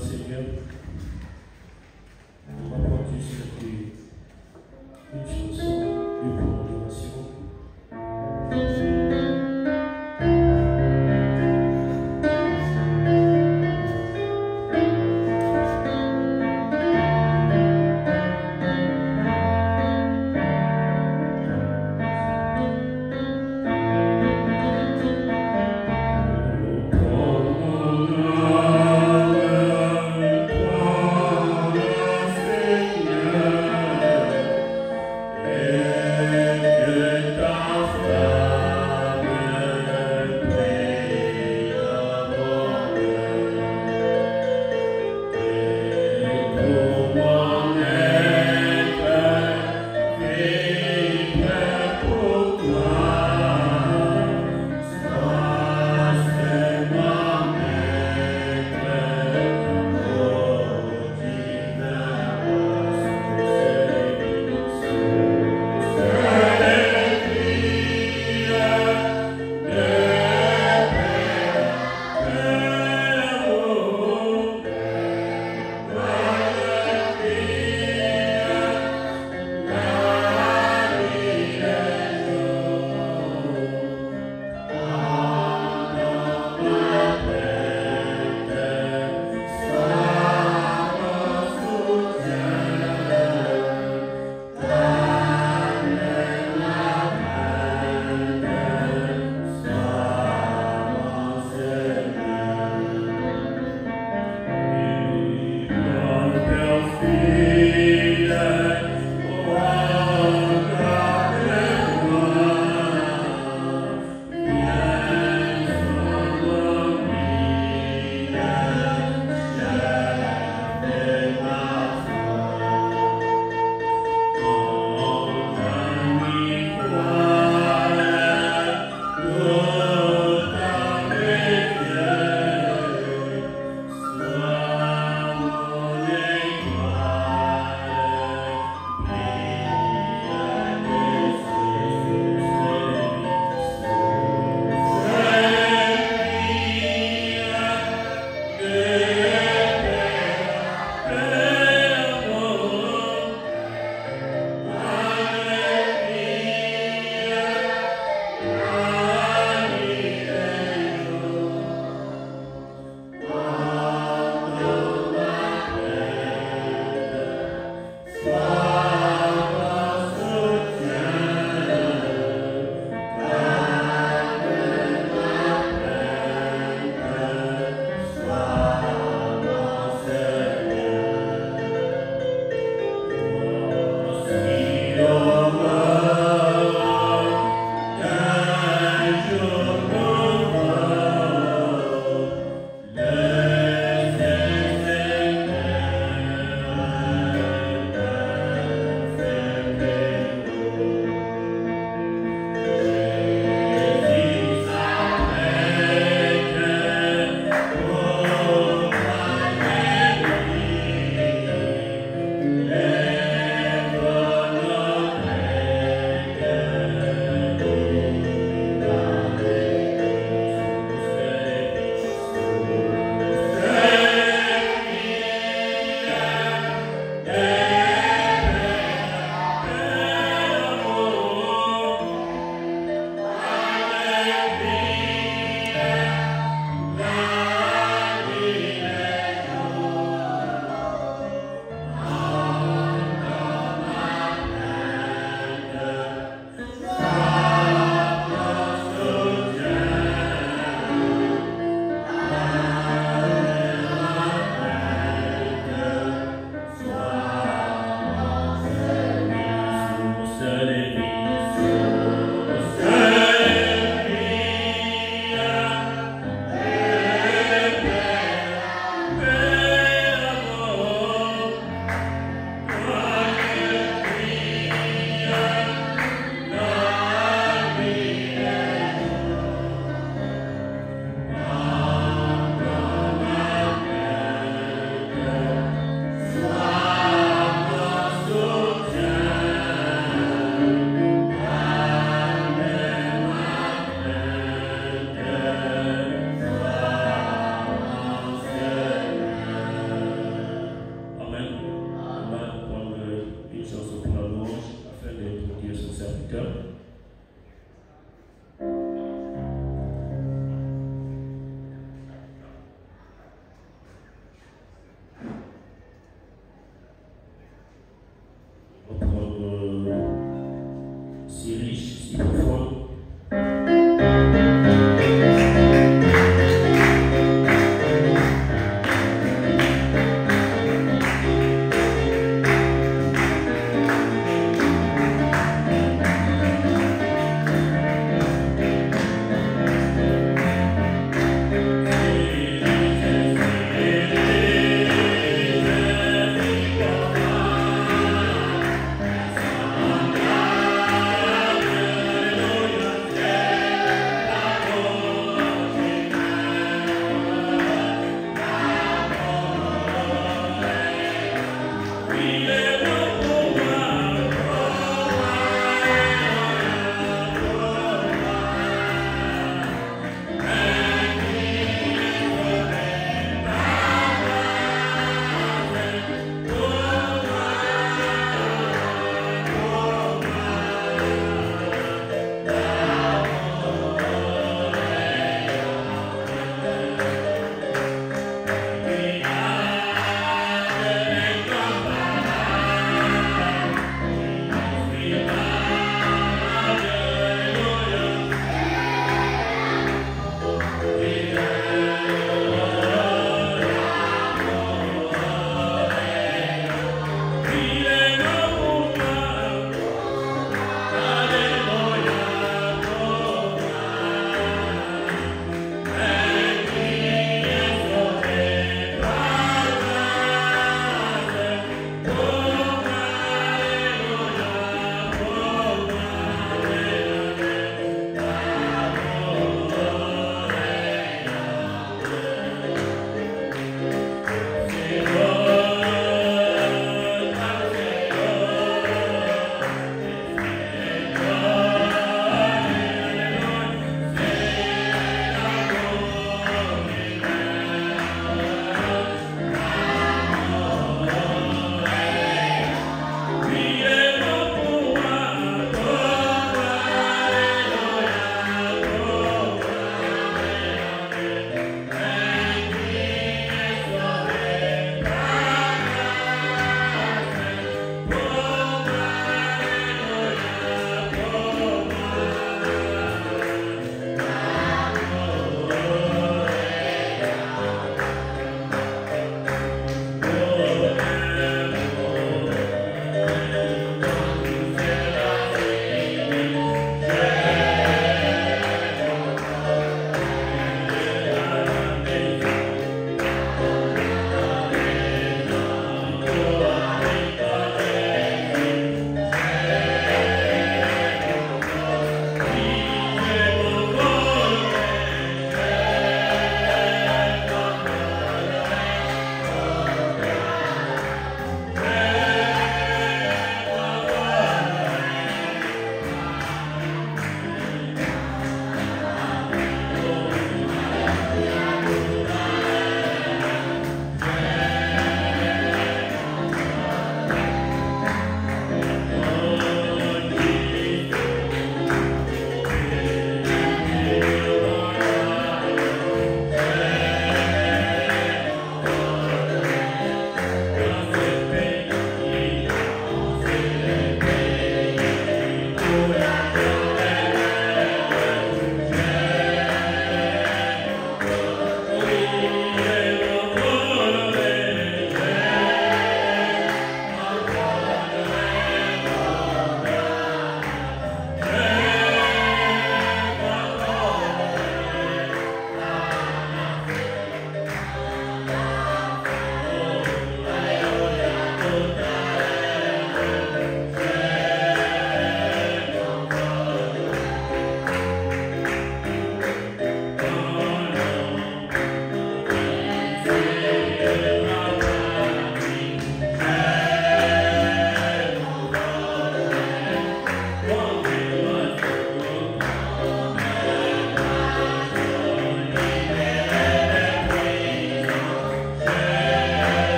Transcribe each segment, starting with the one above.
Seigneur, on va porter sur tes une chanson de prolongation. Seigneur.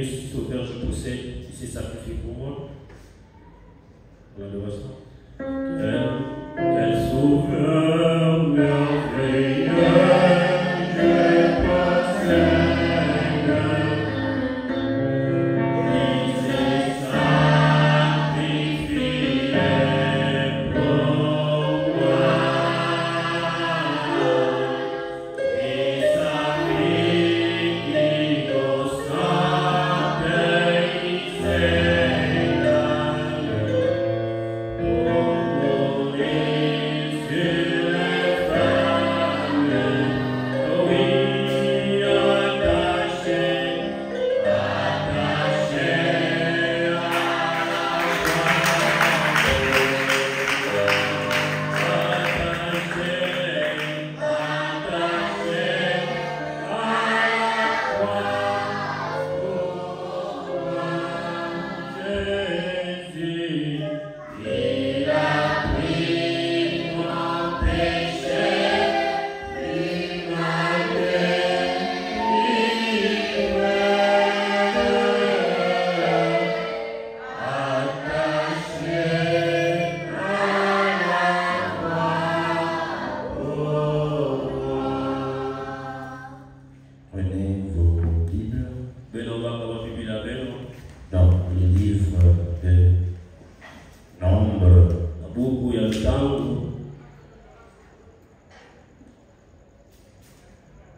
suis sauveur, je possède, il s'est sacrifié pour moi. On adore ça. Quel sauveur merveilleux, je possède.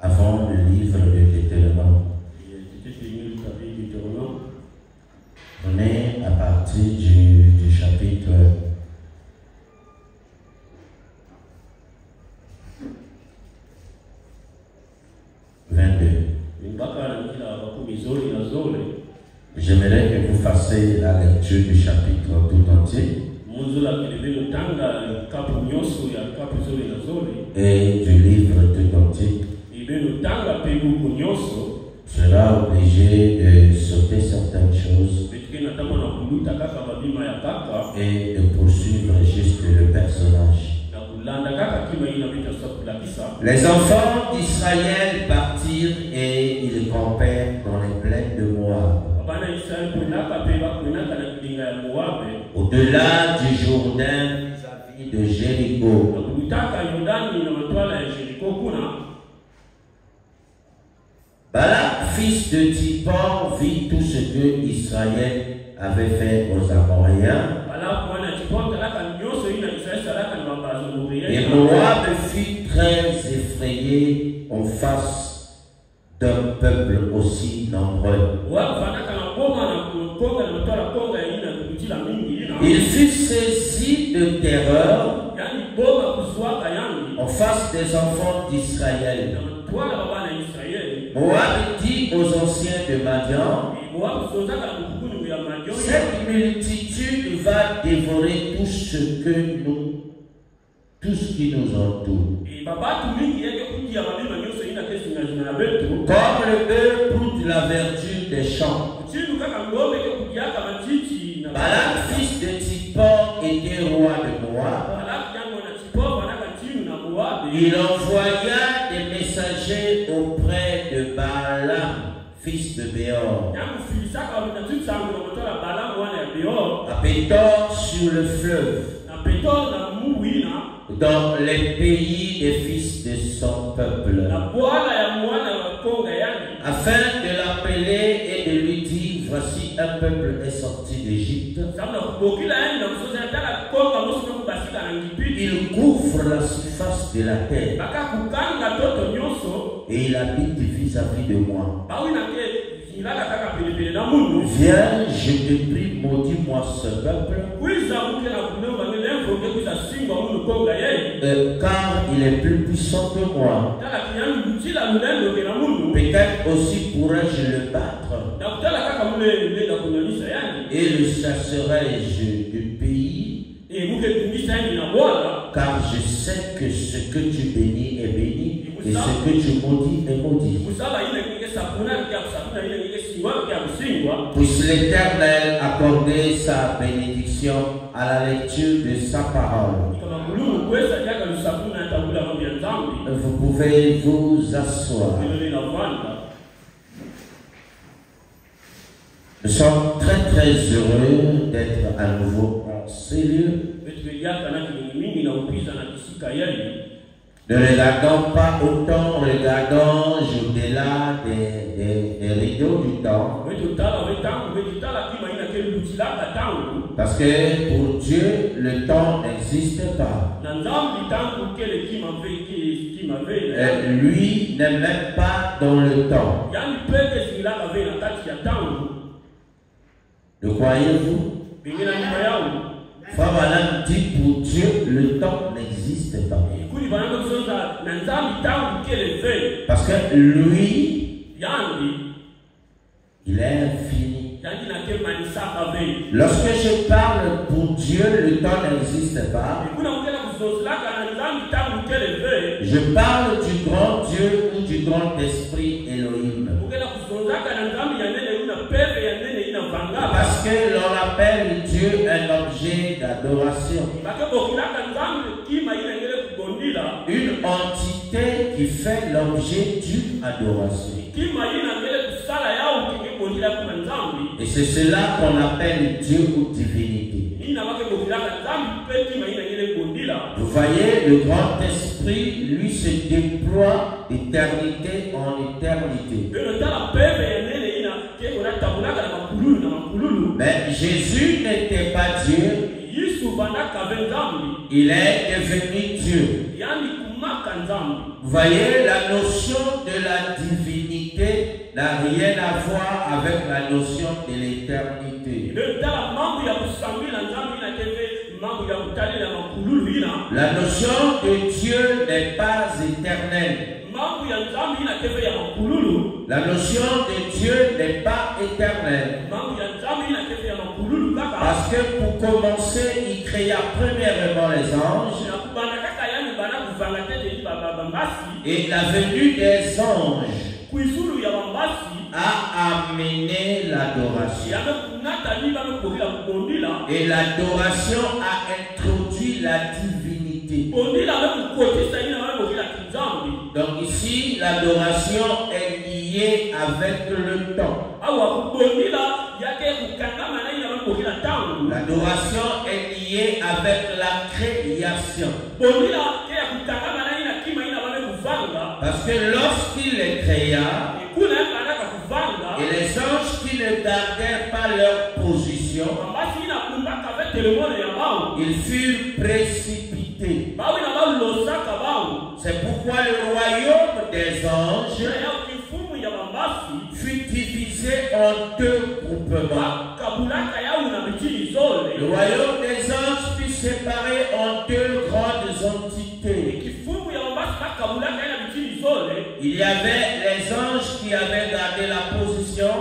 Avant le livre de Deutéronome. On est à partir du chapitre 22. J'aimerais que vous fassiez la lecture du chapitre tout entier et du livre tout entier. Sera obligé de sauter certaines choses et de poursuivre juste le personnage. Les enfants d'Israël partirent et ils campèrent dans les plaines de Moab, au-delà du Jourdain vis-à-vis de Jéricho. Balak, fils de Zippor, vit tout ce que Israël avait fait aux Amoréens. Et Moab fut très effrayé en face d'un peuple aussi nombreux. Il fut saisi de terreur en face des enfants d'Israël. Moab dit aux anciens de Madian, cette multitude va dévorer tout ce qui nous entoure. Comme le bœuf broute la verdure des champs. Balak, fils de Zippor, était roi de Moab. Il envoya des messagers auprès de Balaam, fils de Béor, à Pétor sur le fleuve, dans les pays des fils de son peuple, afin de l'appeler et de lui dire, voici un peuple est sorti d'Égypte. Il couvre la surface de la terre et il habite vis-à-vis de moi. Viens, je te prie, maudis-moi ce peuple, car il est plus puissant que moi. Peut-être aussi pourrais-je le battre et le chasserai-je du pays, car je sais que ce que tu bénis est béni et ce que tu maudis est maudit. Puisse l'Éternel accorder sa bénédiction à la lecture de sa parole. Vous pouvez vous asseoir. Nous sommes très heureux d'être à nouveau en ces lieux. Ne regardons pas autant, regardons au-delà des rideaux du temps. Parce que pour Dieu, le temps n'existe pas. Lui n'est même pas dans le temps. Le croyez-vous? Frère Madame dit pour Dieu, le temps n'existe pas. Parce que lui, il est infini. Lorsque je parle pour Dieu, le temps n'existe pas. Je parle du grand Dieu ou du grand esprit Elohim. Parce que l'on appelle Dieu un objet d'adoration. Une entité qui fait l'objet d'une adoration. Et c'est cela qu'on appelle Dieu ou divinité. Vous voyez, le grand esprit, lui, se déploie d'éternité en éternité. Mais Jésus n'était pas Dieu. Il est devenu Dieu. Vous voyez, la notion de la divinité n'a rien à voir avec la notion de l'éternité. La notion de Dieu n'est pas éternelle. La notion de Dieu n'est pas éternelle. Parce que pour commencer, il créa premièrement les anges. Et la venue des anges a amené l'adoration. Et l'adoration a introduit la divinité. Donc ici, l'adoration est liée avec le temps. L'adoration est liée avec la création. Parce que lorsqu'il les créa, et les anges qui ne gardèrent pas leur position, ils furent précipités. C'est pourquoi le royaume des anges fut divisé en deux groupements. Le royaume des anges fut séparé en deux grandes entités. Il y avait les anges qui avaient gardé la position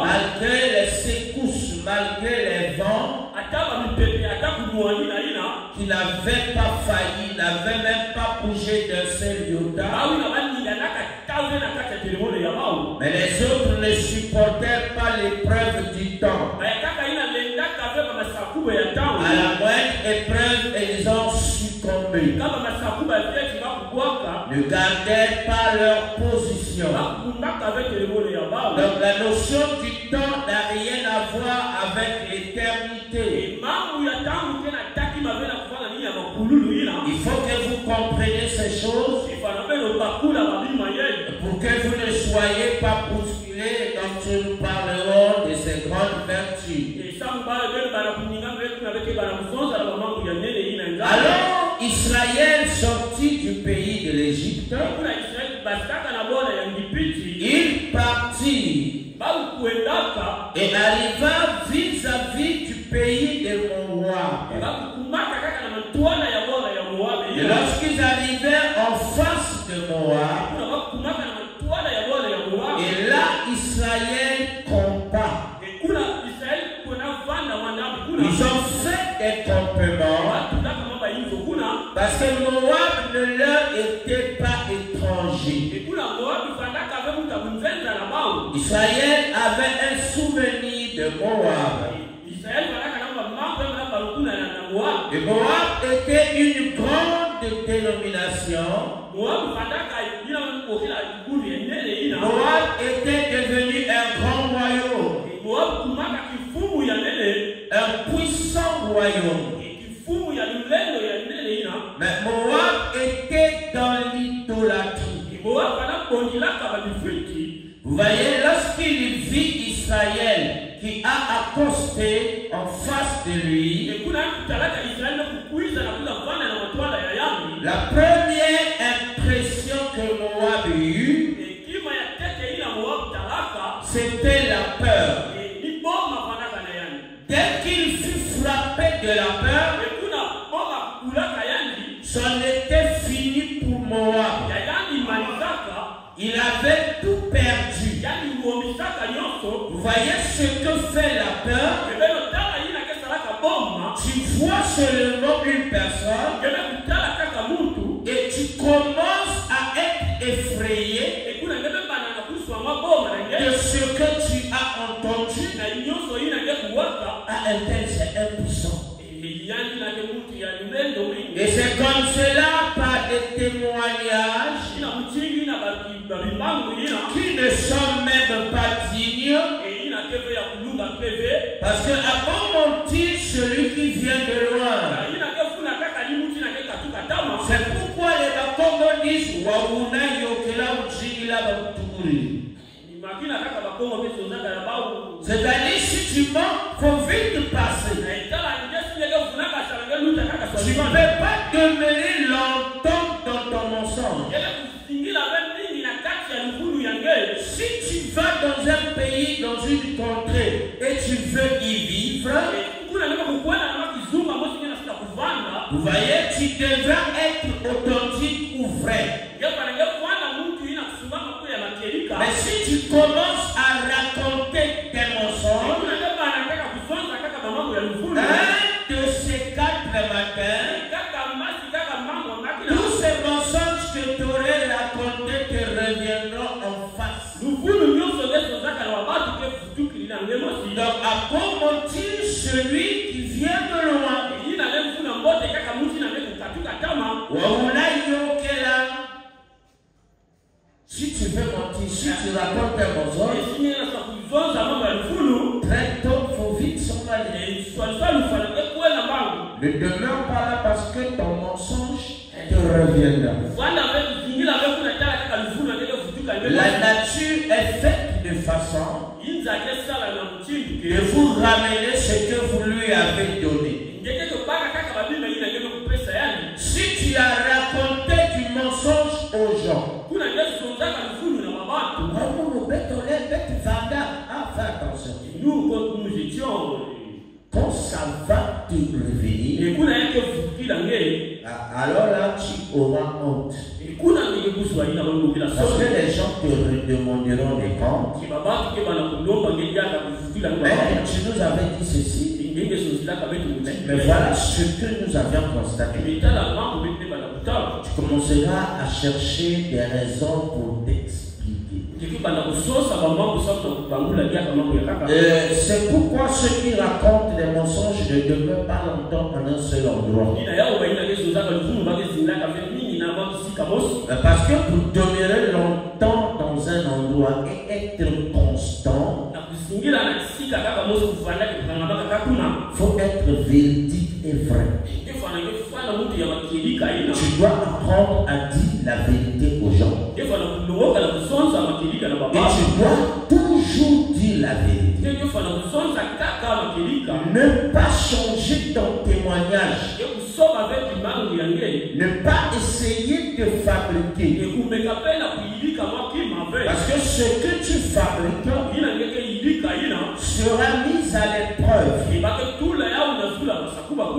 malgré les secousses, malgré les vents, qui n'avaient pas failli, n'avaient même pas bougé d'un seul iota. Mais les autres ne supportèrent pas l'épreuve du temps. À la moindre épreuve, ils ont succombé. Ne gardèrent pas leur position. Donc la notion du temps n'a rien à voir avec l'éternité. Il faut que vous compreniez ces choses pour que vous ne soyez pas bousculés quand nous parlerons de ces grandes vertus. Alors Israël sortit du pays de l'Égypte, il partit et arriva vis-à-vis du pays de Moab. Et lorsqu'ils arrivèrent en face de Moab, et là Israël combat. Ils ont fait des campements parce que Moab ne leur était pas étranger. Israël avait un souvenir de Moab. Et Moab était une grande dénomination. Moab était devenu un Vous voyez, lorsqu'il vit Israël qui a accosté en face de lui, la première impression que Moab eut, c'était la peur. Dès qu'il fut frappé de la peur, c'en était fini pour Moab. Il avait tout perdu. Vous voyez ce que fait la peur? Tu vois seulement une personne et tu commences à être effrayé de ce que tu as entendu. À un tel, c'est impuissant. Et c'est comme cela, par des témoignages qui ne sont même pas dignes. Parce que avant mentir celui qui vient de loin. C'est pourquoi les Bakongo disent Waouna Yokela Uchigila Batukuri. C'est-à-dire, si tu mens, il faut vite passer. Tu ne peux pas demeurer longtemps dans ton mensonge. Si tu vas dans un pays, dans une contrée, et tu veux y vivre, vous voyez, tu devras être authentique ou vrai. Mais si tu commences à raconter tes mensonges, un de ces 4 matins, tous ces mensonges que tu aurais racontés te reviendront en face. Donc, à quoi mentir celui qui vient de loin? Si tu veux mentir, si tu racontes un mensonge, très tôt, il faut vite s'en aller. Ne demeure pas là parce que ton mensonge te reviendra. La nature est faite de façon de vous ramener ce que vous lui avez donné. Si tu as raconté du mensonge aux gens, fais attention. Nous, quand nous étions, quand ça va te revenir, alors là, tu auras honte. Parce que les gens te redemanderont des comptes. Mais tu nous avais dit ceci. Mais voilà ce que nous avions constaté. Tu commenceras à chercher des raisons pour t'expliquer. C'est pourquoi ceux qui racontent des mensonges ne demeurent pas longtemps en un seul endroit. Parce que pour demeurer longtemps dans un endroit et être constant, il faut être véridique et vrai. Tu dois apprendre à dire la vérité aux gens. Et tu dois toujours dire la vérité. Ne pas changer ton témoignage. Ne pas essayer de fabriquer. Parce que ce que tu fabriques sera mis à l'épreuve.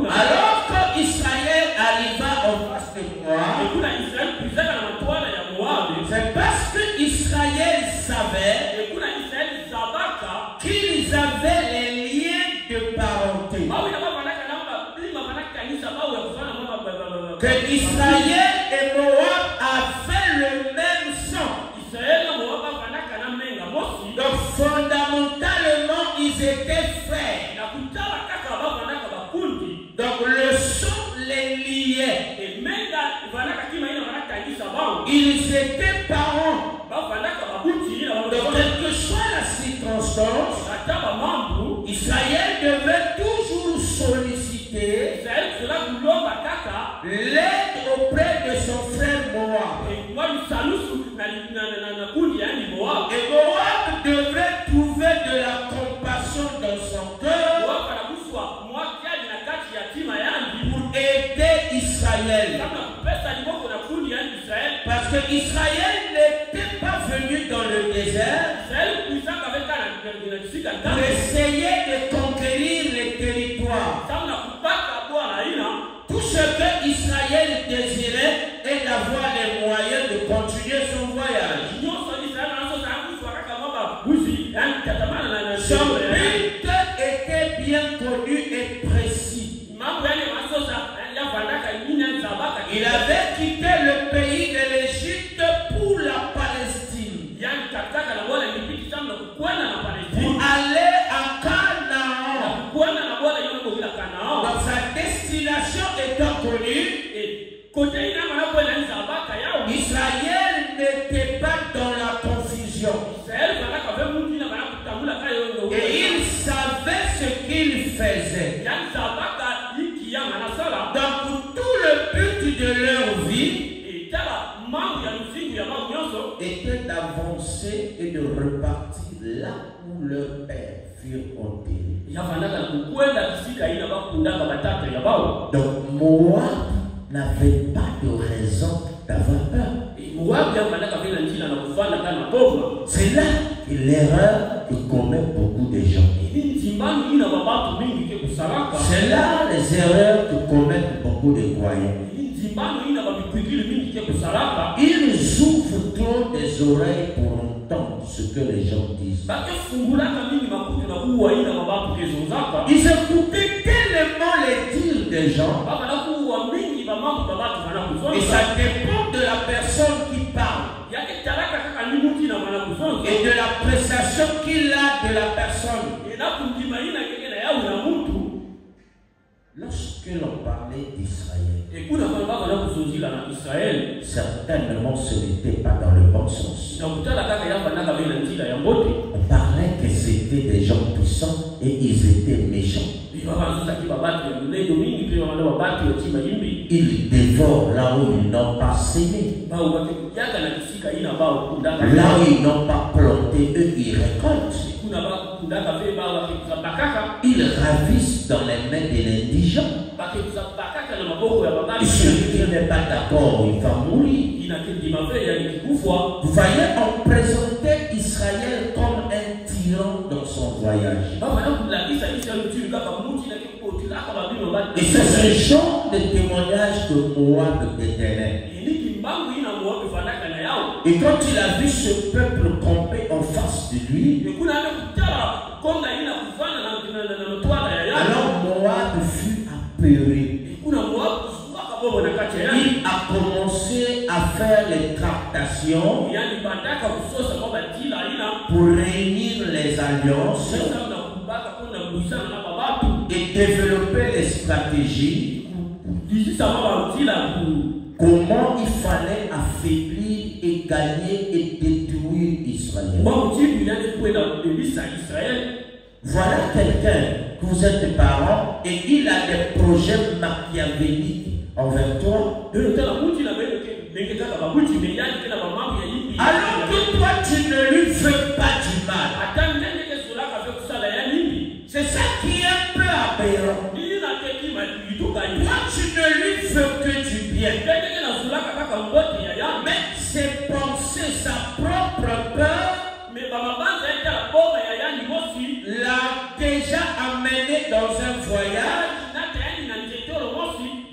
Alors que Israël arriva en face de moi, c'est parce que Israël savait qu'ils avaient les liens de parenté. Que Israël et Moab avaient le même sang. Donc fondamentalement, ils étaient frères. Donc le sang les liait. Ils étaient parents. Donc quelle que soit la circonstance, Israël devait toujours solliciter l'aide auprès de son frère Moab. Et Moab Israël n'était pas venu dans le désert pour essayer de conquérir les territoires. Tout ce que Israël désirait est d'avoir les moyens de continuer son voyage. Son but était bien connu et précis. Il avait quitté le pays de l'Égypte pour la Palestine. Pour aller à Canaan. Dans sa destination étant connue, Israël n'était pas dans la confusion. Et il savait ce qu'il faisait. Donc tout le but de leur vie était d'avancer et de repartir là où leurs pères furent enterrés. Donc Moab n'avait pas de raison d'avoir peur. C'est là l'erreur que commettent beaucoup de gens. C'est là les erreurs que commettent beaucoup de croyants. Ils ouvrent trop des oreilles pour entendre ce que les gens disent. Ils écoutaient tellement les dires des gens. Et ça dépend de la personne qui parle. Et de l'appréciation qu'il a de la personne. Lorsque l'on parlait d'Israël, certainement ce n'était pas dans le bon sens. On parlait que c'était des gens puissants et ils étaient méchants. Ils dévorent là où ils n'ont pas sémé. Là où ils n'ont pas planté, eux ils récoltent. Ils ravissent dans les mains de l'indigent. Et celui qui n'est pas d'accord, il va mourir. Vous voyez, on présentait Israël comme un tyran dans son voyage. Et c'est ce genre de témoignage que Moab détenait. Et quand il a vu ce peuple camper en face de lui, alors Moab fut apeuré. Il a commencé à faire les tractations pour réunir les alliances et développer les stratégies. Comment il fallait affaiblir et gagner et détruire Israël. Voilà quelqu'un que vous êtes parents et il a des projets machiavéliques envers toi. Alors que toi tu ne lui fais pas du mal. C'est ça qui est un peu aberrant. Toi tu ne lui fais que du bien. Mais c'est penser sa propre peur l'a déjà amené dans un voyage.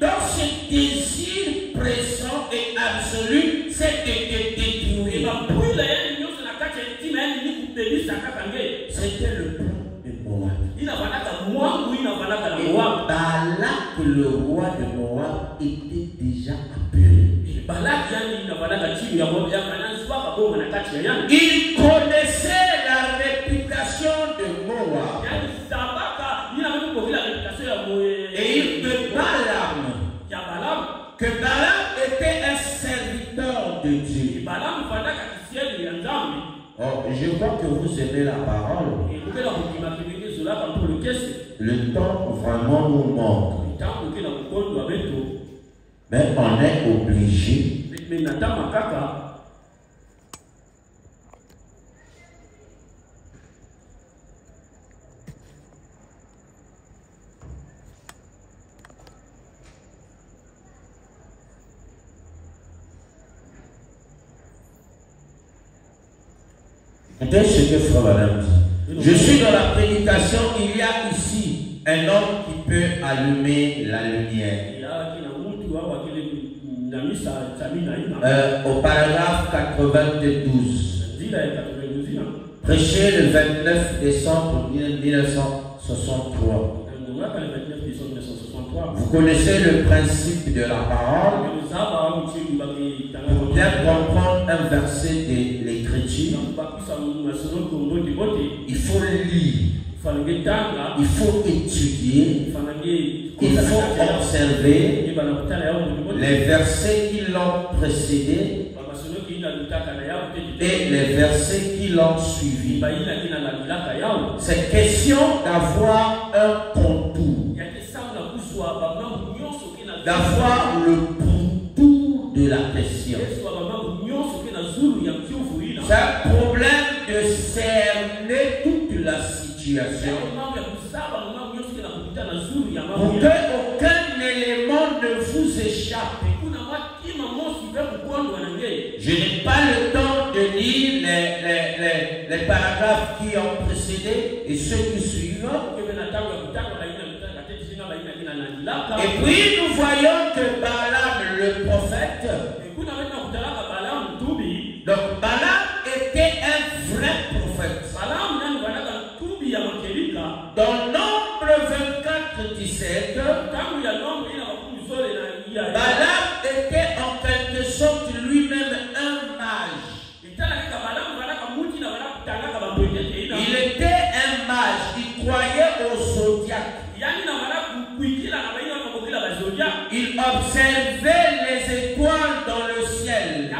Dans ce désir pressant et absolu, c'est de te détruire. C'était le plan de Moab. Et Balak, le roi de Moab, était déjà apeuré. Il connaissait la réputation de Moab. Et il de Balaam. Que Balaam était un serviteur de Dieu. Oh, je vois que vous aimez la parole. Le temps vraiment nous manque. Mais on est obligé Écoutez ce que Frère Madame dit. Je suis dans la prédication, il y a ici un homme qui peut allumer la lumière. Au paragraphe 92. Prêché le 29 décembre 1963. Vous connaissez le principe de la parole. Pour bien comprendre un verset de l'Écriture, il faut le lire, il faut étudier, il faut observer les versets qui l'ont précédé et les versets qui l'ont suivi. C'est question d'avoir un contour, d'avoir le contour de la question. C'est un problème de cerner toute la situation pour qu'aucun élément ne vous échappe. Je n'ai pas le temps de lire les paragraphes qui ont précédé et ceux qui suivent. Et puis nous voyons que Balaam le prophète, donc Balaam était un vrai prophète. Dans Nombre 24, 17, Balaam était en quelque sorte lui-même un mage. Il était un mage, il croyait au zodiaque. Il observait les étoiles dans le ciel.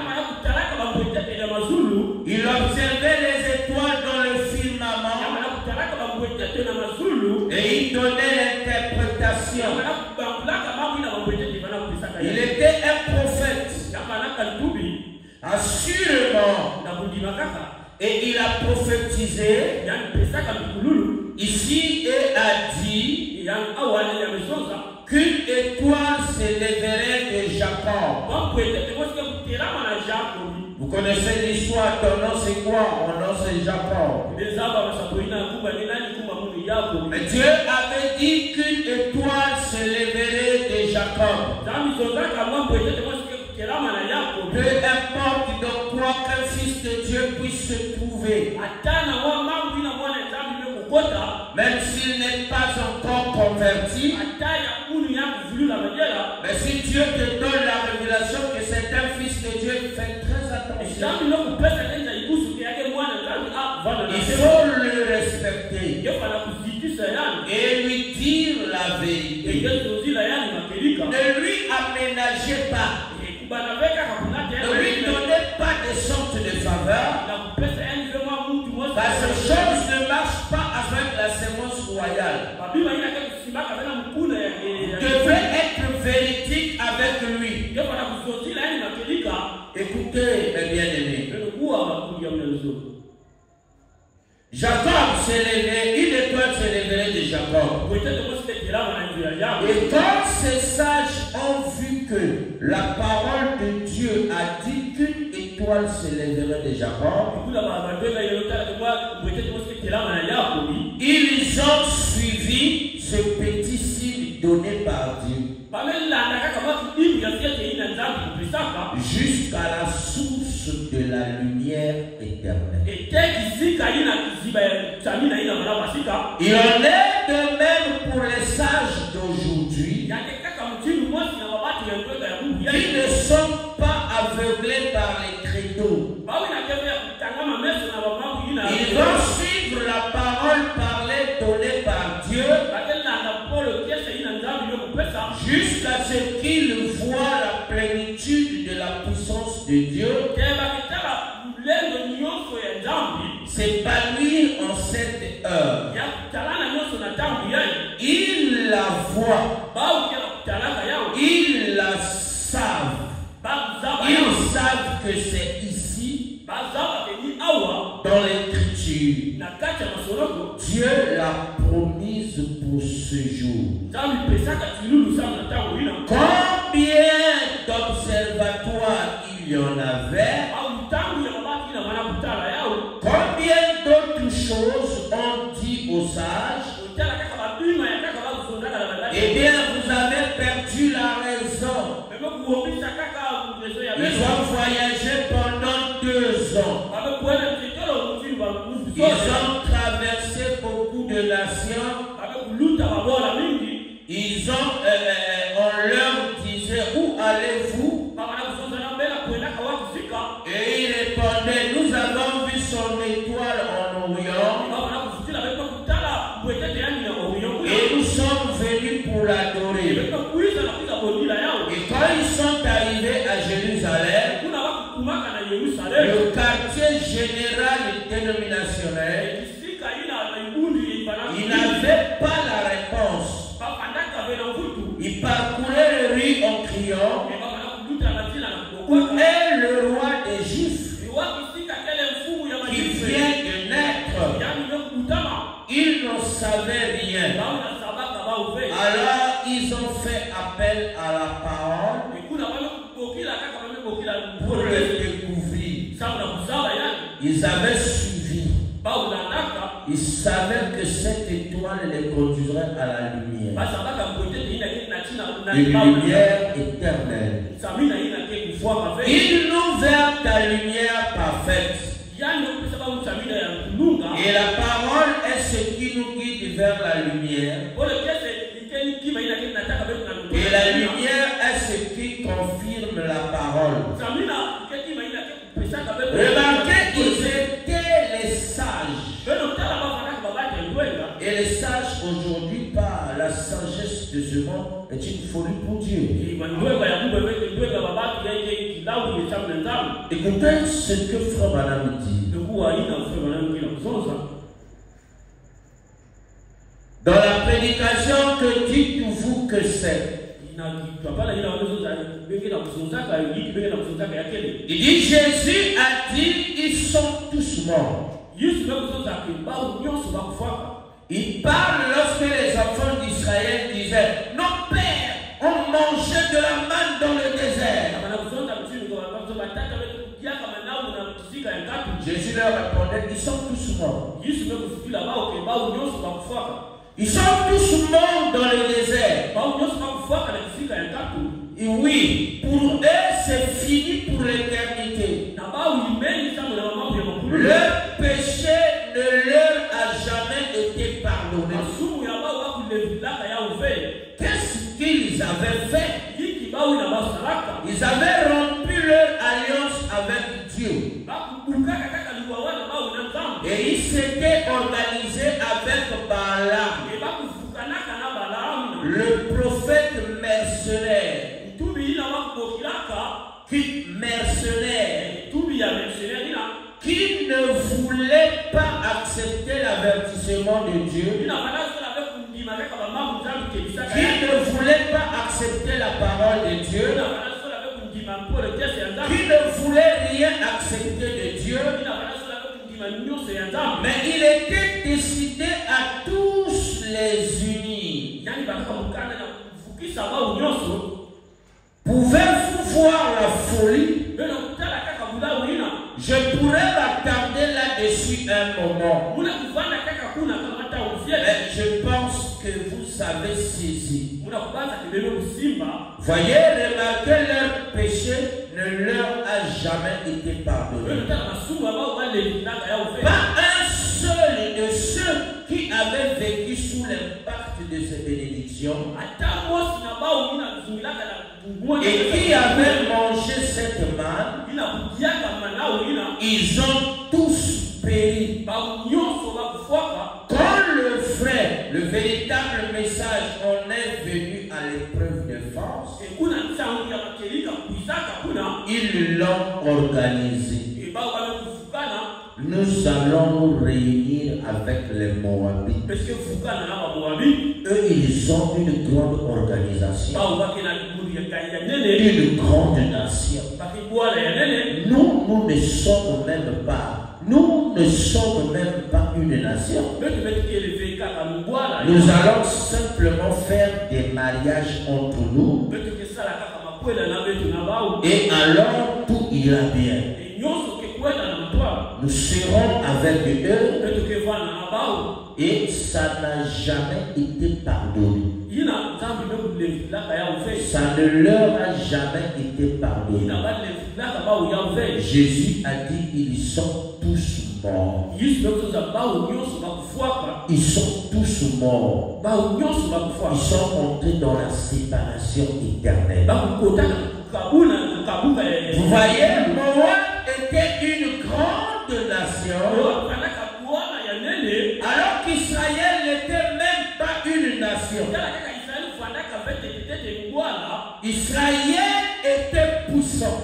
Il observait les étoiles dans le firmament. Et il donnait l'interprétation. Il était un prophète. Assurément. Et il a prophétisé ici et a dit qu'une étoile s'élèverait de Jacob. Vous connaissez l'histoire, ton nom c'est quoi? Mon nom c'est Jacob. Mais Dieu avait dit qu'une étoile s'élèverait de Jacob. Peu importe dans quoi qu'un fils de Dieu puisse se trouver, même s'il n'est pas encore converti, mais si Dieu te donne la révélation que c'est un fils de Dieu, fais très attention. Il faut le respecter et lui dire la vérité. Ne lui aménagez pas. Ne lui donnez pas de sorte de faveur. Parce que chose ne marche pas avec la sémence royale. Vous devez être véridique avec lui. Écoutez, mes bien-aimés. Jacob s'est levé, une étoile s'est levée de Jacob. Et quand ces sages ont vu que la parole de Dieu a dit qu'une étoile se lèverait de Jacob, ils ont suivi ce petit signe donné par Dieu jusqu'à la source de la lumière éternelle. Il en est de même pour les sages d'aujourd'hui qui ne sont pas aveuglés par les créneaux. Ils vont suivre la parole donnée par Dieu jusqu'à ce qu'ils voient la plénitude de la puissance de Dieu s'épanouir en cette heure. Ils la voient, ils la savent, ils savent que c'est ici dans l'écriture. Dieu l'a promise pour ce jour. Combien d'observatoires il y en avait? Combien chose on dit aux sages, eh bien vous avez perdu la raison. Ils ont voyagé pendant 2 ans. Ils ont traversé beaucoup de nations. Ils ont, on leur disait, où allez-vous? Et ils répondaient, nous avons vu son étoile en Orient. Et nous sommes venus pour l'adorer. Et quand ils sont arrivés à Jérusalem, le quartier général dénominationnel, il n'avait pas la réponse. Il parcourait les rues en criant, où est le roi des Juifs qui vient de naître? Ils n'en savaient rien. Alors ils ont fait appel à la parole pour le découvrir. Ils avaient suivi. Ils savaient que cette étoile les conduirait à la lumière. Une lumière éternelle. Ils nous verrent ta lumière parfaite. Et la parole est ce qui nous guide vers la lumière. Et la lumière est ce qui confirme la parole. Remarquez, ils étaient les sages. Et les sages aujourd'hui, par la sagesse de ce monde, est une folie pour Dieu. Écoutez ce que Frère Branham dit. Dans la prédication, que dites-vous que c'est? Il dit, Jésus a dit, ils sont tous morts. Il parle lorsque les enfants d'Israël disaient, nos pères ont mangé de la manne dans le désert. Jésus leur répondait, ils sont tous morts. Ils sont tous morts dans le désert. Et oui, pour eux, c'est fini pour l'éternité. Leur péché ne leur a jamais été pardonné. Qu'est-ce qu'ils avaient fait? Ils avaient rompu leur alliance avec Dieu. Et ils s'étaient organisés avec Balaam, le prophète mercenaire. Qui ne voulait pas accepter l'avertissement de Dieu, qui ne voulait pas accepter la parole de Dieu, qui ne voulait rien accepter de Dieu, mais il était décidé à tous les unir. Pouvez-vous voir la folie? Je pourrais m'attarder là-dessus un moment. Mais je pense que vous avez saisi. Voyez, remarquez, leur péché ne leur a jamais été pardonné. Pas un seul de ceux qui avaient vécu sous l'impact de ces bénédictions et qui avaient mangé cette manne, ils ont tous péri. Quand le frère, le véritable message, on est venu à l'épreuve de force, ils l'ont organisé. Nous allons nous réunir avec les Moabites. Eux, ils ont une grande organisation, une grande nation. Nous ne sommes même pas. Nous ne sommes même pas une nation. Nous allons simplement faire des mariages entre nous. Et alors tout ira bien. Nous serons avec eux et ça n'a jamais été pardonné. Ça ne leur a jamais été pardonné. Jésus a dit ils sont tous morts. Ils sont tous morts. Ils sont entrés dans la séparation éternelle. Vous voyez, Moab était une grande nation, alors qu'Israël n'était même pas une nation. Israël était poussant.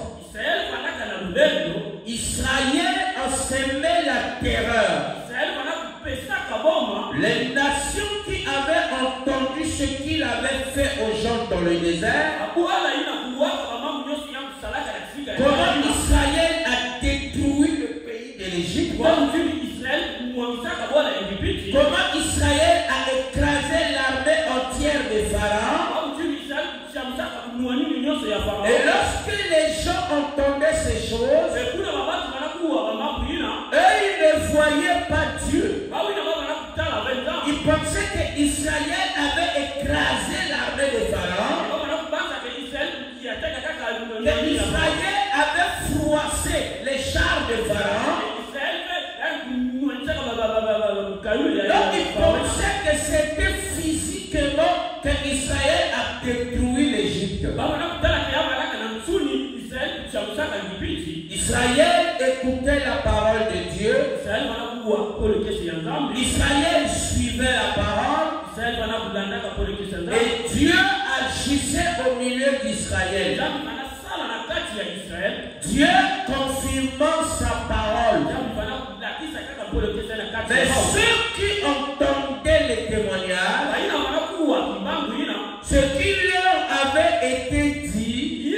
Israël a semé la terreur. Les nations qui avaient entendu ce qu'il avait fait aux gens dans le désert, comment Israël a détruit le pays de l'Égypte, comment Israël a écrasé l'armée entière de Pharaon. Et lorsque les gens entendaient ces choses, eux ils ne voyaient pas Dieu. Ils pensaient qu'Israël avait écrasé l'armée de Pharaon, qu'Israël avait froissé les chars de Pharaon. Donc ils pensaient que c'était physiquement qu'Israël a détruit l'Égypte. Israël écoutait la parole de Dieu. Israël suivait la parole. Et Dieu agissait au milieu d'Israël. Dieu confirmant sa parole. Mais ceux qui entendaient les témoignages, ce qui leur avait été dit,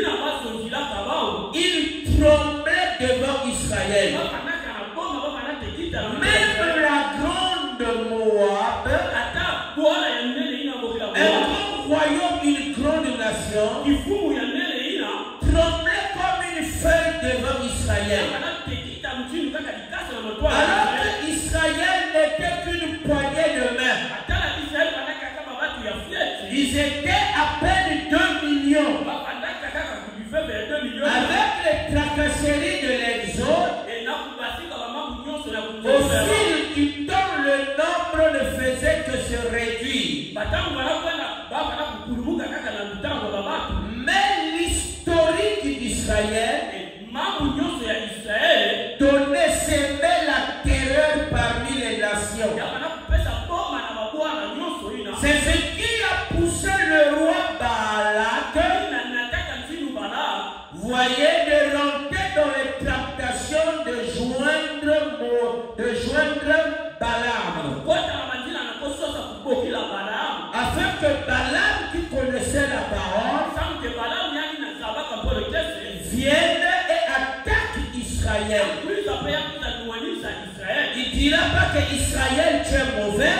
ils tremblaient devant Israël. Même la grande Moab, un grand royaume, une grande nation, tremblait comme une feuille devant Israël. Alors que Israël n'était qu'une poignée de main. Ils étaient à peine 2 millions. Avec les tracasseries de l'exode, au fil du temps, le nombre ne faisait que se réduire. Mais l'historique d'Israël donnait, semait la terreur parmi les nations. C'est ce qui a poussé le roi Balak, voyez, de rentrer dans les tractations de joindre Balaam. Afin que Balaam, qui connaissait la parole, vienne et attaque Israël. Il ne dira pas que Israël tu es mauvais,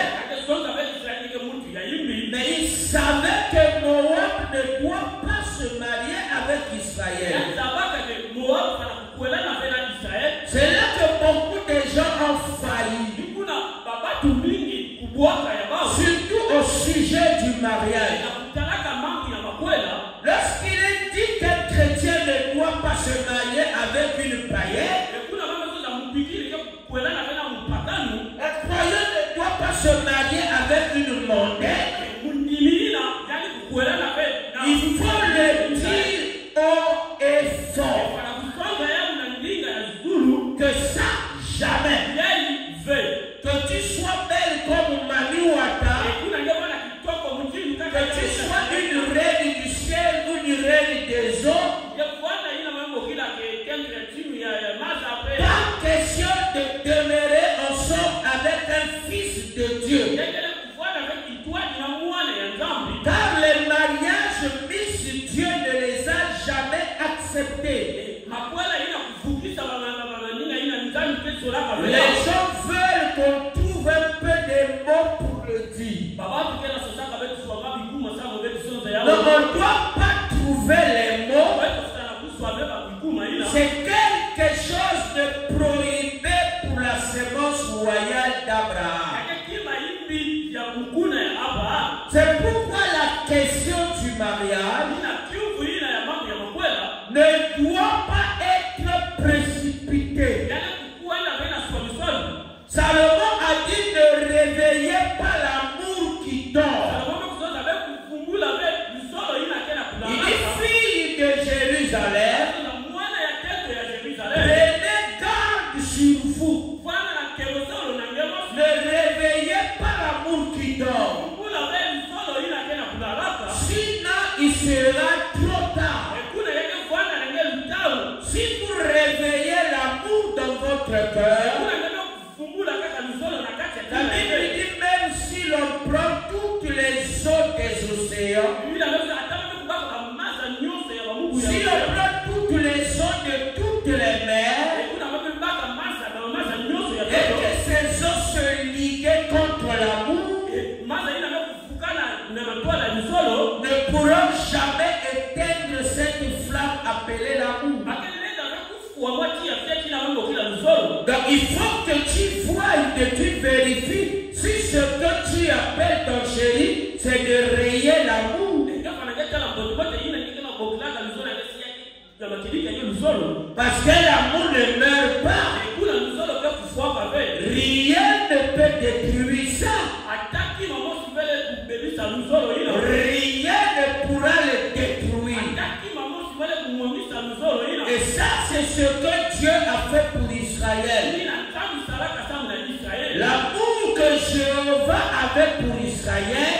mais il savait que Moab ne doit pas se marier avec Israël. C'est là que beaucoup de gens ont failli, surtout au sujet du mariage. Lorsqu'il est dit qu'un chrétien ne doit pas se marier avec une païenne, un croyant ne doit pas se marier avec une mondaine. Il faut le dire haut et fort que ça, jamais. Que tu sois belle comme Mami Wata, que tu sois une reine du ciel ou une reine des eaux, pas question de demeurer ensemble avec un fils de Dieu. Car les mariages mis sur Dieu ne les a jamais acceptés. Les gens veulent qu'on trouve un peu de mots pour le dire. Donc on ne doit pas trouver les mots. C'est quelque chose de prohibé pour la sémence d'Abraham. C'est pourquoi la question du mariage ne doit pas être précipitée. Salomon a dit ne réveillez pas l'amour qui dort. Il dit fille de Jérusalem, prenez garde sur vous. Ne réveillez pas l'amour qui dort. Sinon il sera trop tard. Si vous réveillez l'amour dans votre cœur, la Bible dit même si l'on prend toutes les eaux des océans, si on prend toutes les eaux de toutes les mers, et que ces eaux se liguent contre l'amour, ne pourront jamais éteindre cette flamme appelée l'amour. Donc il faut que tu vois et que tu vérifies si ce que tu appelles ton chéri, c'est de rayer l'amour. Parce que l'amour ne meurt pas. Rien ne peut détruire ça. Rien ne pourra le détruire. Et ça, c'est ce que Dieu a fait pour Israël. L'amour que Jéhovah avait pour Israël,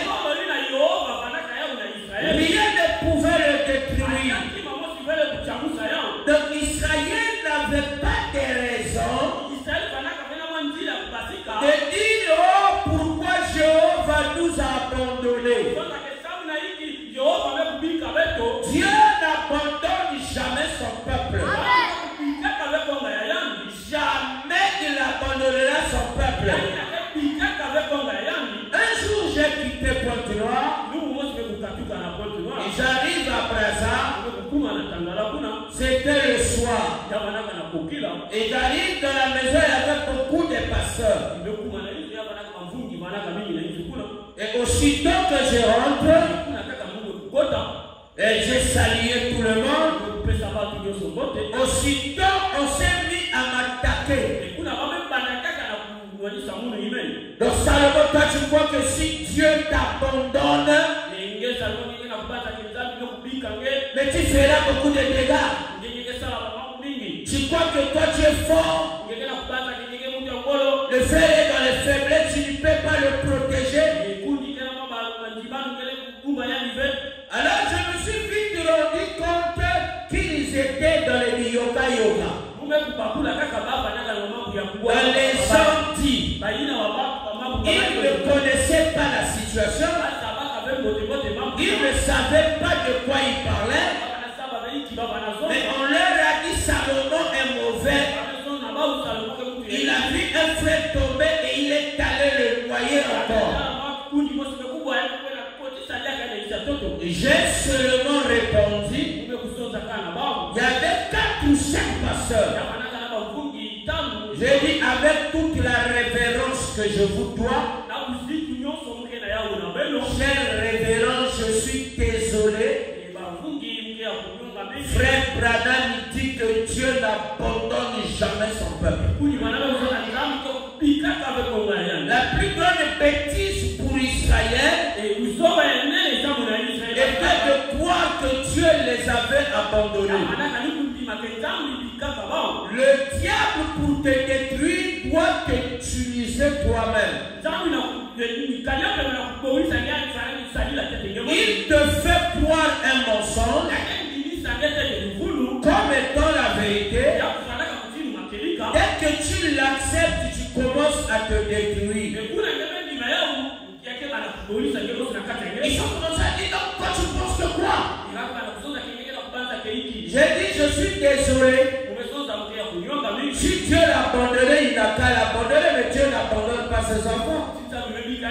rien ne pouvait le détruire. Donc Israël n'avait pas de raison de dire oh pourquoi Jéhovah nous a abandonnés. Dieu n'abandonne jamais son peuple. Jamais il abandonnera son peuple. Un jour j'ai quitté Pointe-Noire et j'arrive à Brazza. C'était le soir. Et j'arrive dans la maison, il y avait beaucoup de pasteurs. Et aussitôt que je rentre, et j'ai salué tout le monde, aussitôt on s'est mis à m'attaquer. Donc Salomon, toi tu crois que si Dieu t'abandonne, mais tu feras beaucoup de dégâts. Tu crois que toi tu es fort. Le frère est dans les faiblesses, tu ne peux pas le protéger. Alors je me suis vite rendu compte qu'ils étaient dans les yoga. Dans les sorties. Ils ne connaissaient pas la situation. Ils ne savaient pas de quoi ils parlaient. Mais on leur a dit Salomon est mauvais. Il a vu un frère tomber et il est allé le noyer encore. J'ai seulement répondu. Il y avait 4 ou 5 pasteurs. J'ai dit avec toute la révérence que je vous dois, cher révérend, je suis désolé. Frère Branham dit que Dieu n'abandonne jamais son peuple. La plus grande bêtise pour Israël était de croire que Dieu les avait abandonnés. Le diable pour te détruire doit t'utiliser toi-même. Il te fait croire un mensonge comme étant la vérité. Dès que tu l'acceptes, tu commences à te détruire. Ils sont commencé à dire donc toi tu penses que quoi? J'ai dit je suis désolé. Si Dieu l'a abandonné, il n'a qu'à l'abandonner, mais Dieu n'abandonne pas ses enfants. Il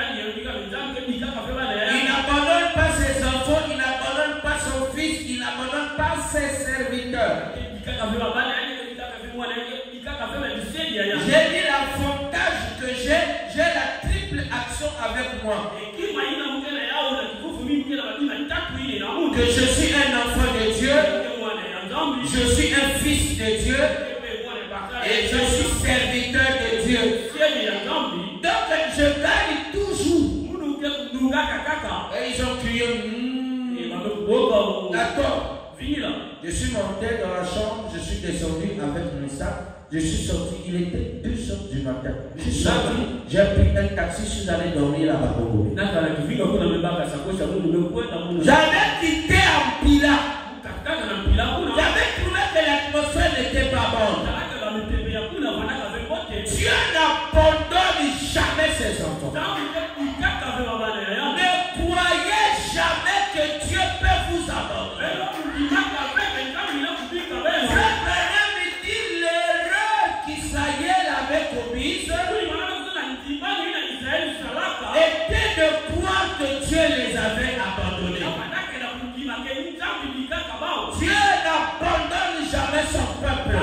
n'abandonne pas ses enfants, il n'abandonne pas son fils, il n'abandonne pas ses serviteurs. J'ai dit l'avantage que j'ai avec moi que je suis un enfant de Dieu, je suis un fils de Dieu et je suis serviteur de Dieu. Donc je gagne toujours. Et ils ont crié, d'accord. Je suis monté dans la chambre, je suis descendu avec mon sac, je suis sorti, il était 2h du matin. Je suis sorti, j'ai pris un taxi, je suis allé dormir à Bakobo. J'avais quitté Ampila. J'avais trouvé que l'atmosphère n'était pas bonne. Dieu n'abandonne jamais ses enfants. Ne croyez jamais que Dieu peut vous abandonner. Était de croire que Dieu les avait abandonnés. Dieu n'abandonne jamais son peuple.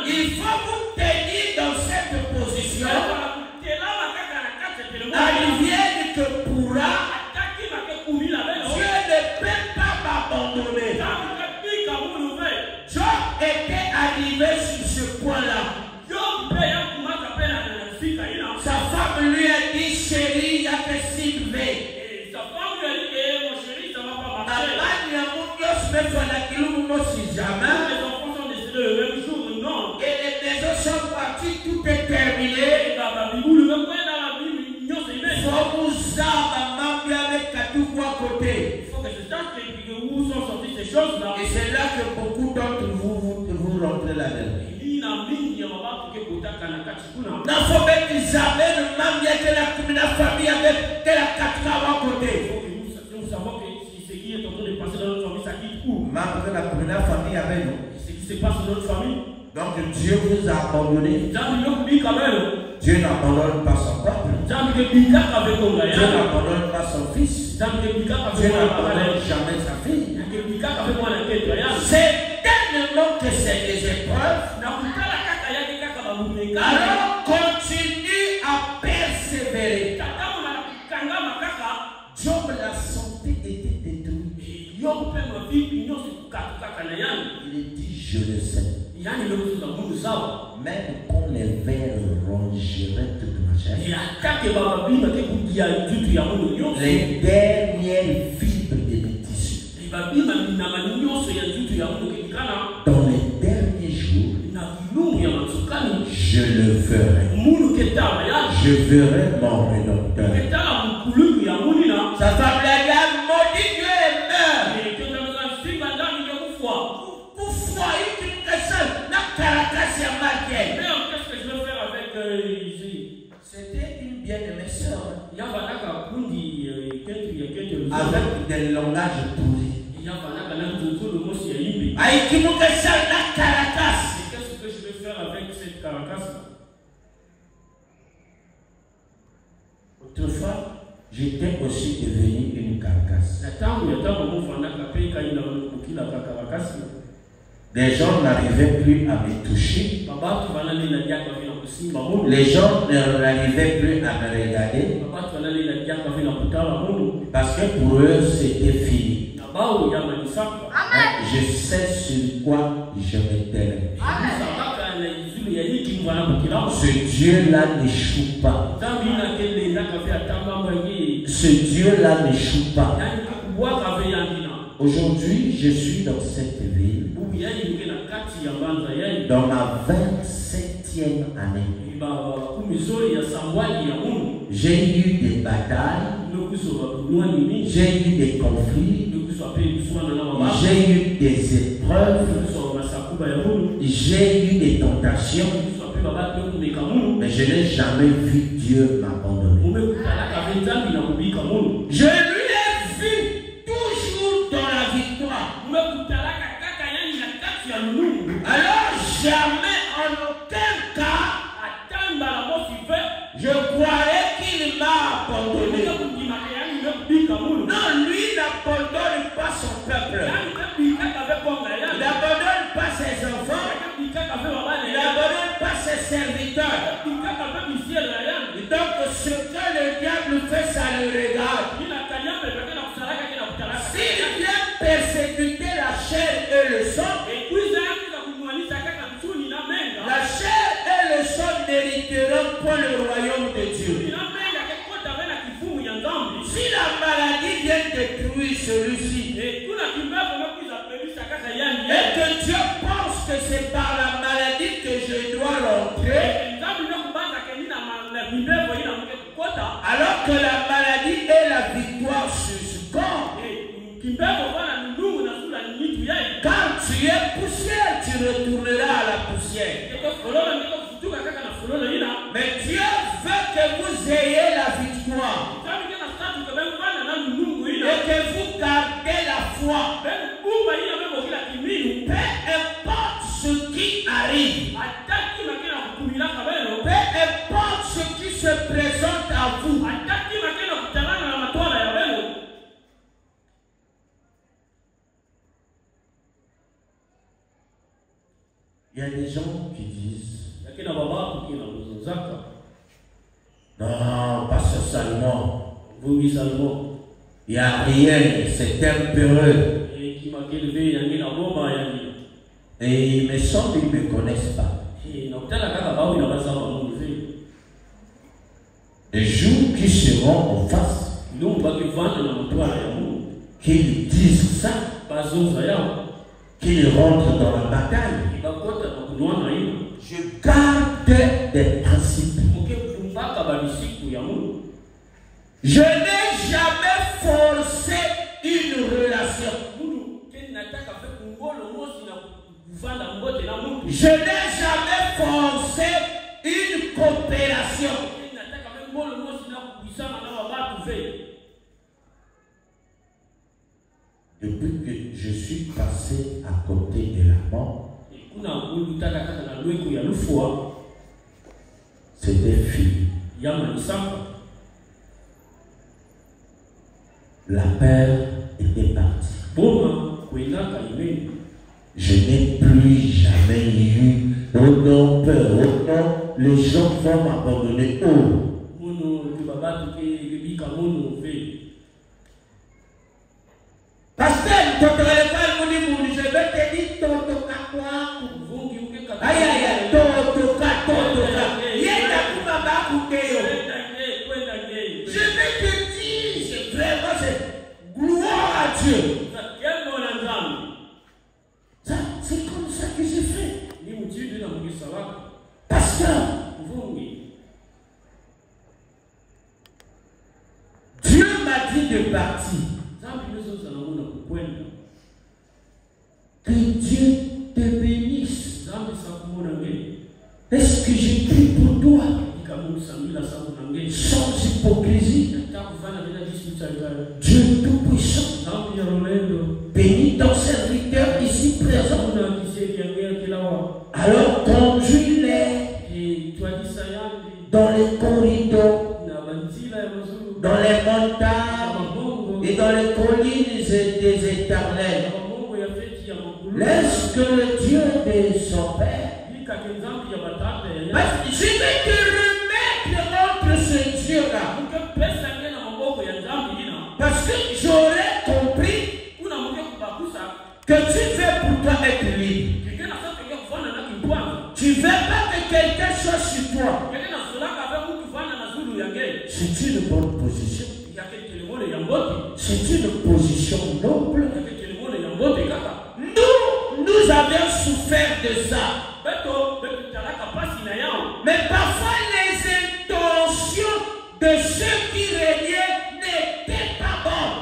Il faut vous tenir dans cette position. Advienne que pourra, Dieu ne peut pas m'abandonner. Job était arrivé sur ce point-là. Sa femme lui a dit, chérie, il n'y a que Sylvé. Sa femme lui a dit, mon chéri, ça ne va pas marcher. Les enfants sont décédés le même jour, non. Et les maisons sont parties, tout est terminé. Il faut que je sache où sont sorties ces choses-là. Et c'est là que beaucoup d'entre vous rentrez là-dedans. Non, il faut mettre des amis, le mamie de la famille avec de la catka à côté. Nous savons que ce qui est en train de passer dans notre famille, ça quitte où? Membre de la famille avec nous. Ce qui se passe dans notre famille. Donc Dieu vous a abandonné. Dieu n'abandonne pas son peuple. Dieu n'abandonne pas son fils. Dieu n'abandonne jamais sa fille. C'est tellement que c'est des épreuves. Alors continue à persévérer. Job, la santé était détruite. Il dit, je le sais. Même quand les vers rongeraient toute ma chair, les dernières fibres de mes tissus, dans les derniers jours, je le ferai. Je verrai mon Rédempteur. Sa femme l'a dit, maudit Dieu et meurt. Qu'est-ce que je vais faire avec ici? C'était une bien-aimée sœur. Avec des langages pourris. Qu'est-ce que je vais faire avec cette caracasse? Autrefois, j'étais aussi devenu une carcasse. Les gens n'arrivaient plus à me toucher. Les gens n'arrivaient plus à me regarder. Parce que pour eux, c'était fini. Je sais sur quoi je m'étais. Ce Dieu-là n'échoue pas. Ce Dieu-là n'échoue pas. Aujourd'hui, je suis dans cette ville, dans ma 27e année. J'ai eu des batailles, j'ai eu des conflits, j'ai eu des épreuves, j'ai eu des tentations, mais je n'ai jamais vu Dieu m'abandonner. Je lui ai vu toujours dans la victoire. Alors jamais en aucun cas je croyais qu'il m'a abandonné. Non, lui n'abandonne pas son peuple. Il n'abandonne pas ses enfants. Il n'abandonne pas ses serviteurs. Donc ce que le royaume de Dieu. Si la maladie vient détruire celui-ci, et que Dieu pense que c'est par la maladie que je dois rentrer, alors que la maladie est la victoire sur ce corps. Quand tu es poussière, tu retourneras à la poussière. Mais Dieu veut que vous ayez la victoire et que vous gardez la foi. Peu importe ce qui arrive, peu importe ce qui se présente à vous, il y a des gens qui disent non, pas sur Salomon. Il n'y a rien, c'est temporeux. Et il me semble qu'ils ne me connaissent pas. Les jours qui seront en face, qu'ils disent ça, qu'ils rentrent dans la bataille. Je garde des principes. Je n'ai jamais forcé une relation. Je n'ai jamais forcé une coopération. Depuis que je suis passé à côté de la mort, c'était fini. La peur était partie. Je n'ai plus jamais eu autant peur, autant les gens vont m'abandonner. Pasteur, je vais te dire toto kakwa. Aïe aïe aïe, toto kakwa. Je vais te dire, c'est vraiment, c'est gloire à Dieu. Ça, c'est comme ça que j'ai fait. Pasteur, Dieu m'a dit de partir. Que Dieu te bénisse. Est-ce que j'ai pris pour toi? Sans hypocrisie. Dieu Tout-Puissant, bénis ton serviteur ici présent. Alors conduis-les dans les corridors, dans les montagnes et dans les collines des éternels. Laisse que le Dieu de son Père. Je vais te remettre entre ce Dieu-là. Parce que j'aurais compris que tu fais pour toi être libre. Tu ne veux pas que quelqu'un soit sur toi. C'est une bonne position. C'est une position noble. Nous avions souffert de ça. Mais parfois les intentions de ceux qui régnaient n'étaient pas bonnes.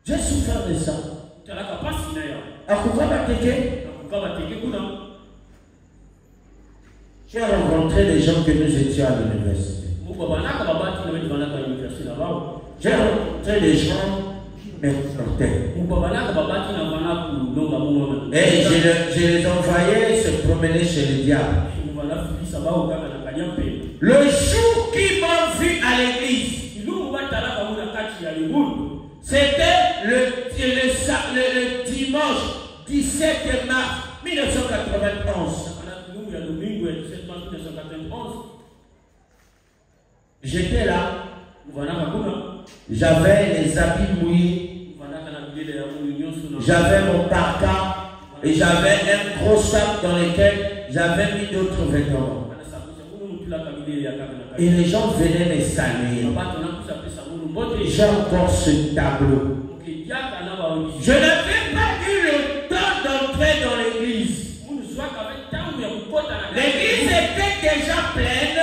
J'ai souffert de ça. J'ai rencontré des gens que nous étions à l'université. J'ai rencontré des gens qui m'exhortaient. Et je les envoyais se promener chez le diable. Le jour qu'ils m'ont vu à l'église, c'était le dimanche 17 mars 1991. J'étais là. J'avais les habits mouillés. J'avais mon parka. Et j'avais un gros sac dans lequel j'avais mis d'autres vêtements. Et les gens venaient me saluer. J'ai encore ce tableau. Je n'avais pas eu le temps d'entrer dans l'église. L'église était déjà pleine.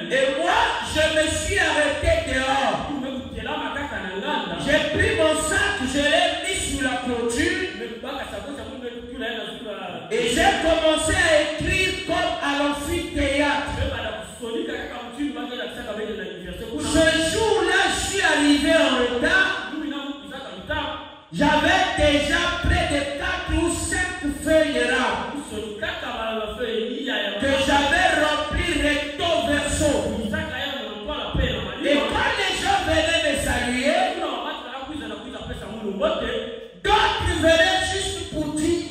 Et moi, je me suis arrêté dehors. J'ai pris mon sac, je l'ai mis sur la clôture. Et j'ai commencé à écrire comme à l'amphithéâtre. Ce jour-là, je suis arrivé en retard. J'avais déjà près de 4 ou 5 feuilles rares que j'avais rempli recto verso. Et quand les gens venaient me saluer, d'autres venaient juste pour dire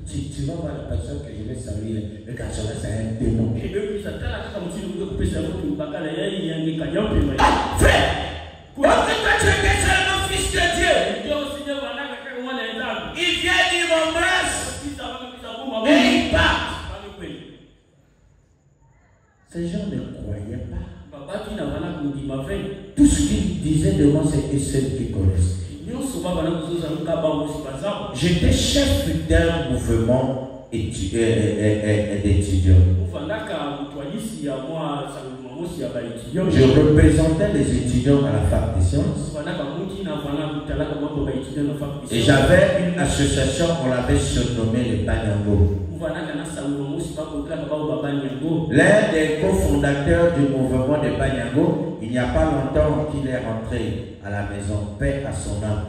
tu vas voir la personne que je vais saluer. Le garçon là, c'est un démon. Ah, frère! Pourquoi tu es seulement fils de Dieu? Il vient, il m'embrasse et il part. Ces gens ne croyaient pas. Tout ce qu'ils disaient de moi, c'était ceux qui connaissent. J'étais chef d'un mouvement d'étudiants. Je représentais les étudiants à la fac des sciences. Et j'avais une association qu'on l'avait surnommée les Banyango. L'un des cofondateurs du mouvement des Banyango, il n'y a pas longtemps qu'il est rentré à la maison, paix à son âme.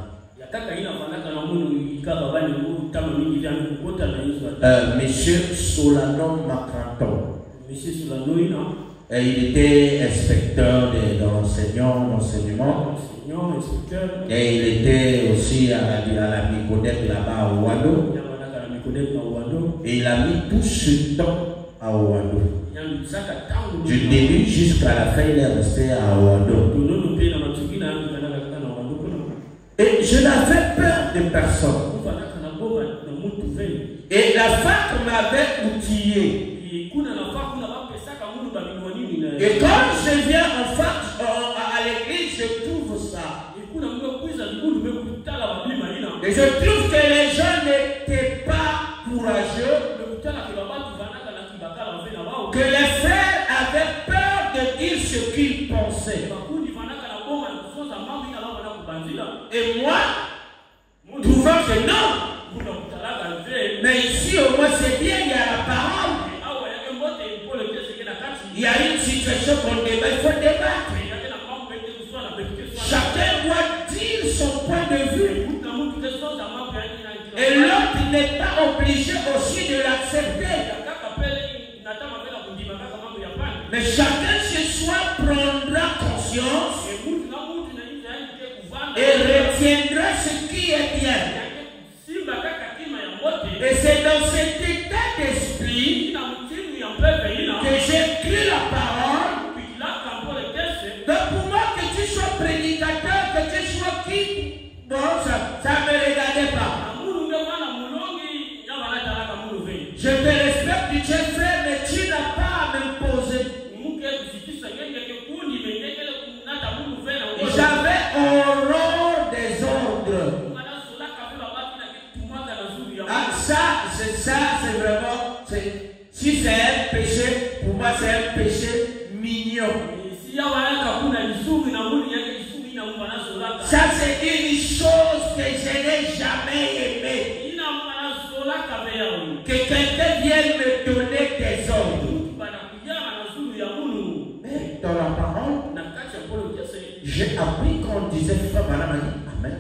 Monsieur Solano Macranton. Et il était inspecteur de l'enseignement. Et il était aussi à la Micodec là-bas à Ouado. Et il a mis tout ce temps à Ouado. Du début jusqu'à la fin, il est resté à Ouado. Et je n'avais peur de personne. Et la fac m'avait outillé. Et quand je viens en fac, à l'église, je trouve ça. Et je trouve que les gens n'étaient pas courageux. Que les frères avaient peur de dire ce qu'ils pensaient. Et moi, trouvant que non. Mais ici, au moins, c'est bien, il y a la parole. Il y a une situation qu'on débat, il faut débattre. Chacun doit dire son point de vue. Et l'autre n'est pas obligé aussi de l'accepter. Mais chacun chez soi prendra conscience et retiendra ce qui est bien. Et c'est dans cet état d'esprit que j'écris la parole. Donc pour moi, que tu sois prédicateur, que tu sois qui, bon, ça ne me regardait pas. Je te respecte, tu es frère, mais tu n'as pas à m'imposer. J'avais horreur des ordres. Ah, ça, c'est vraiment. Si c'est un péché, pour moi, c'est un péché mignon. Ça, c'est une chose que je n'ai jamais aimée. Que quelqu'un vienne me donner des ordres. Mais dans la parole, j'ai appris qu'on disait frère Banamani, amen.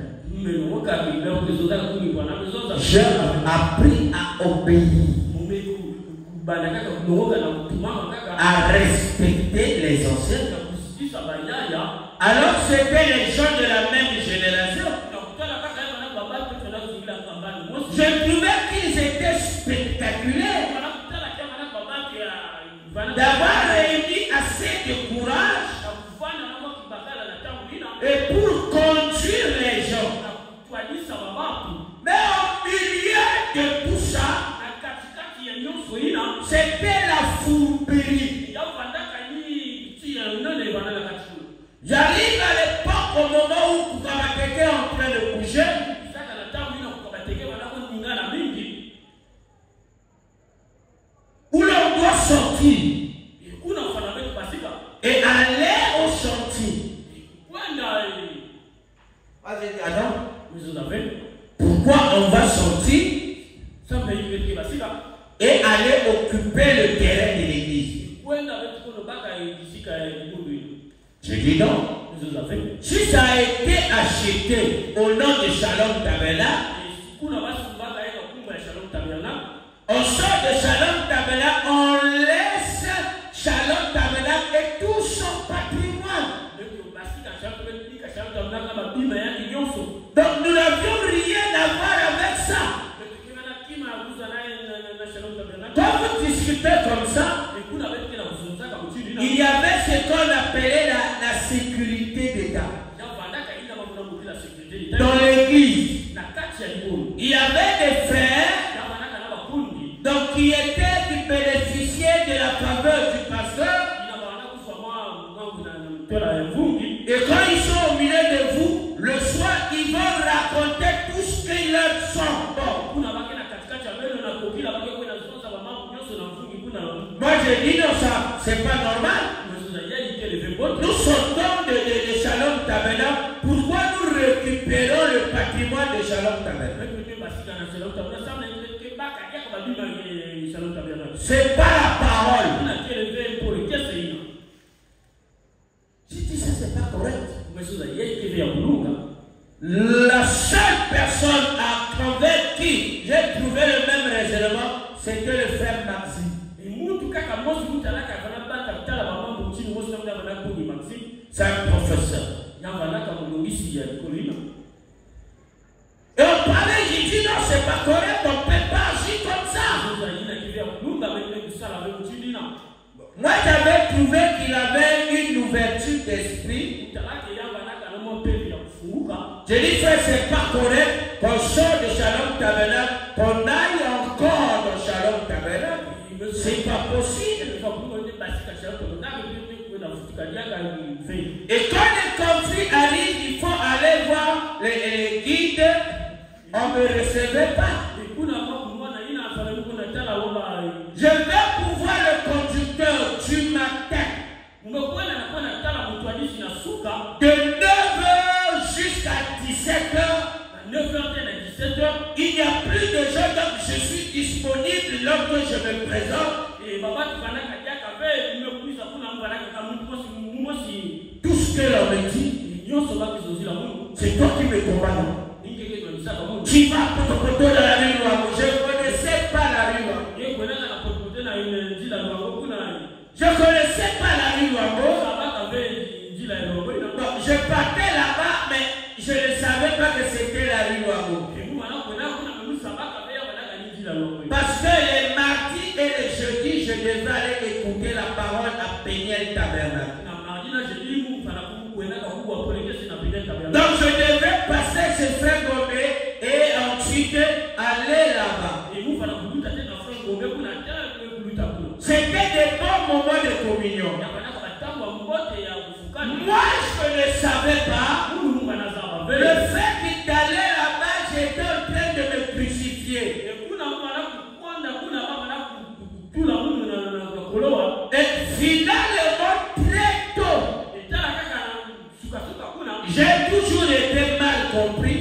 J'ai appris à obéir, à respecter les anciens. Alors c'était les gens de la même génération. Je trouvais qu'ils étaient spectaculaires d'avoir réuni assez de courage et pour conduire les gens. Mais au c'était la fourberie. J'arrive à l'époque, au moment où Kukamateke est en train de bouger, où l'on doit sortir et aller au chantier. Ah non? Pourquoi on va sortir et aller occuper le terrain de l'église? Je dis non. Si ça a été acheté au nom de Shalom Tabernacle, on sort de Shalom Tabernacle, on laisse Shalom Tabernacle et tout son patrimoine. Donc nous n'avions rien à voir avec ça. Quand vous discutez comme ça, il y avait ce qu'on appelait la sécurité d'État. Dans l'église, il y avait des frères donc, qui bénéficiaient de la faveur du pasteur. Et quand ils sont au milieu de vous, le soir, ils vont raconter tout ce qu'ils leur sont. Bon. Moi, je dis non, ça, c'est pas normal. Nous sortons de Shalom Tabernacle. Pourquoi nous récupérons le patrimoine de Shalom Tabernacle? C'est pas la parole. Si tu dis ça, c'est pas correct. La seule personne avec qui j'ai trouvé le même raisonnement, c'était le frère Maxime. C'est un professeur. Et on parlait, j'ai dit non, c'est pas correct, on ne peut pas agir comme ça. Moi, j'avais trouvé qu'il avait une ouverture d'esprit. J'ai dit, frère, c'est pas correct qu'on sort de Shalom Tabernacle, qu'on aille encore dans Shalom Tabernacle. C'est pas possible. Et quand les conflits arrivent, il faut aller voir les guides. On ne me recevait pas. Je vais pouvoir le conducteur du matin de 9h jusqu'à 17h. Il n'y a plus de gens, donc je suis disponible lorsque je me présente. Tout ce que l'on me dit, c'est toi qui me combats. Tu vas pour dans la rue Noire. Je ne connaissais pas la rue Noire. Je ne connaissais pas la rue Noire. Je partais là-bas, mais je ne savais pas que c'était la rue Noire. Parce que les mardis et les jeudis, je devais aller écouter la parole à Péniel Tabernacle. Donc je devais passer chez Frère Gomé et ensuite aller là-bas. C'était des bons moments de communion. Moi, je ne savais pas. Le fait qu'il allait là-bas, j'étais en train de me crucifier. Et finalement, très tôt, j'ai toujours été mal compris.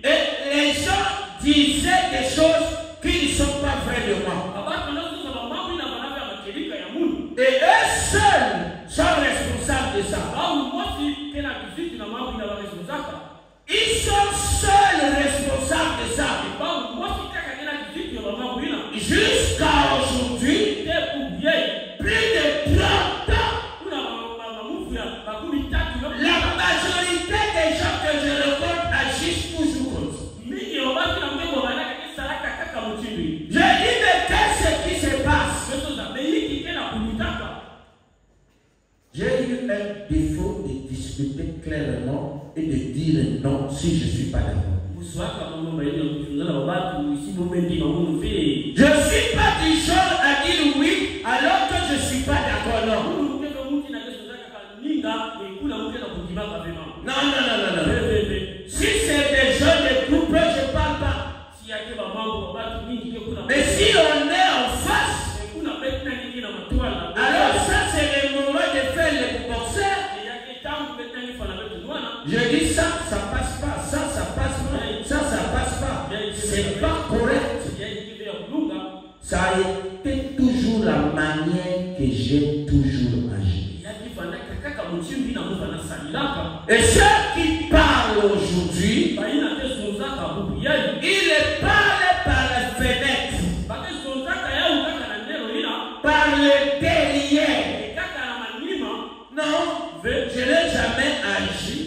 Et les gens disaient des choses qui ne sont pas vraies de moi. Et eux seuls sont responsables de ça. Ils sont seuls responsables de ça. Jusqu'à aujourd'hui, plus de 30 ans, la majorité des gens que je rencontre agissent toujours comme ça. Je dis, mais qu'est-ce qui se passe? J'ai eu un défaut de discuter clairement et de dire non si je ne suis pas d'accord. Je suis Mais si on est en face, alors ça c'est le moment de faire le boxeur. Je dis ça passe pas, ça passe pas, ça passe pas. C'est pas correct. Ça a été toujours la manière que j'ai toujours agi. Et ceux qui parlent aujourd'hui, ils parlent par la fenêtre, par le derrière. Non, je n'ai jamais agi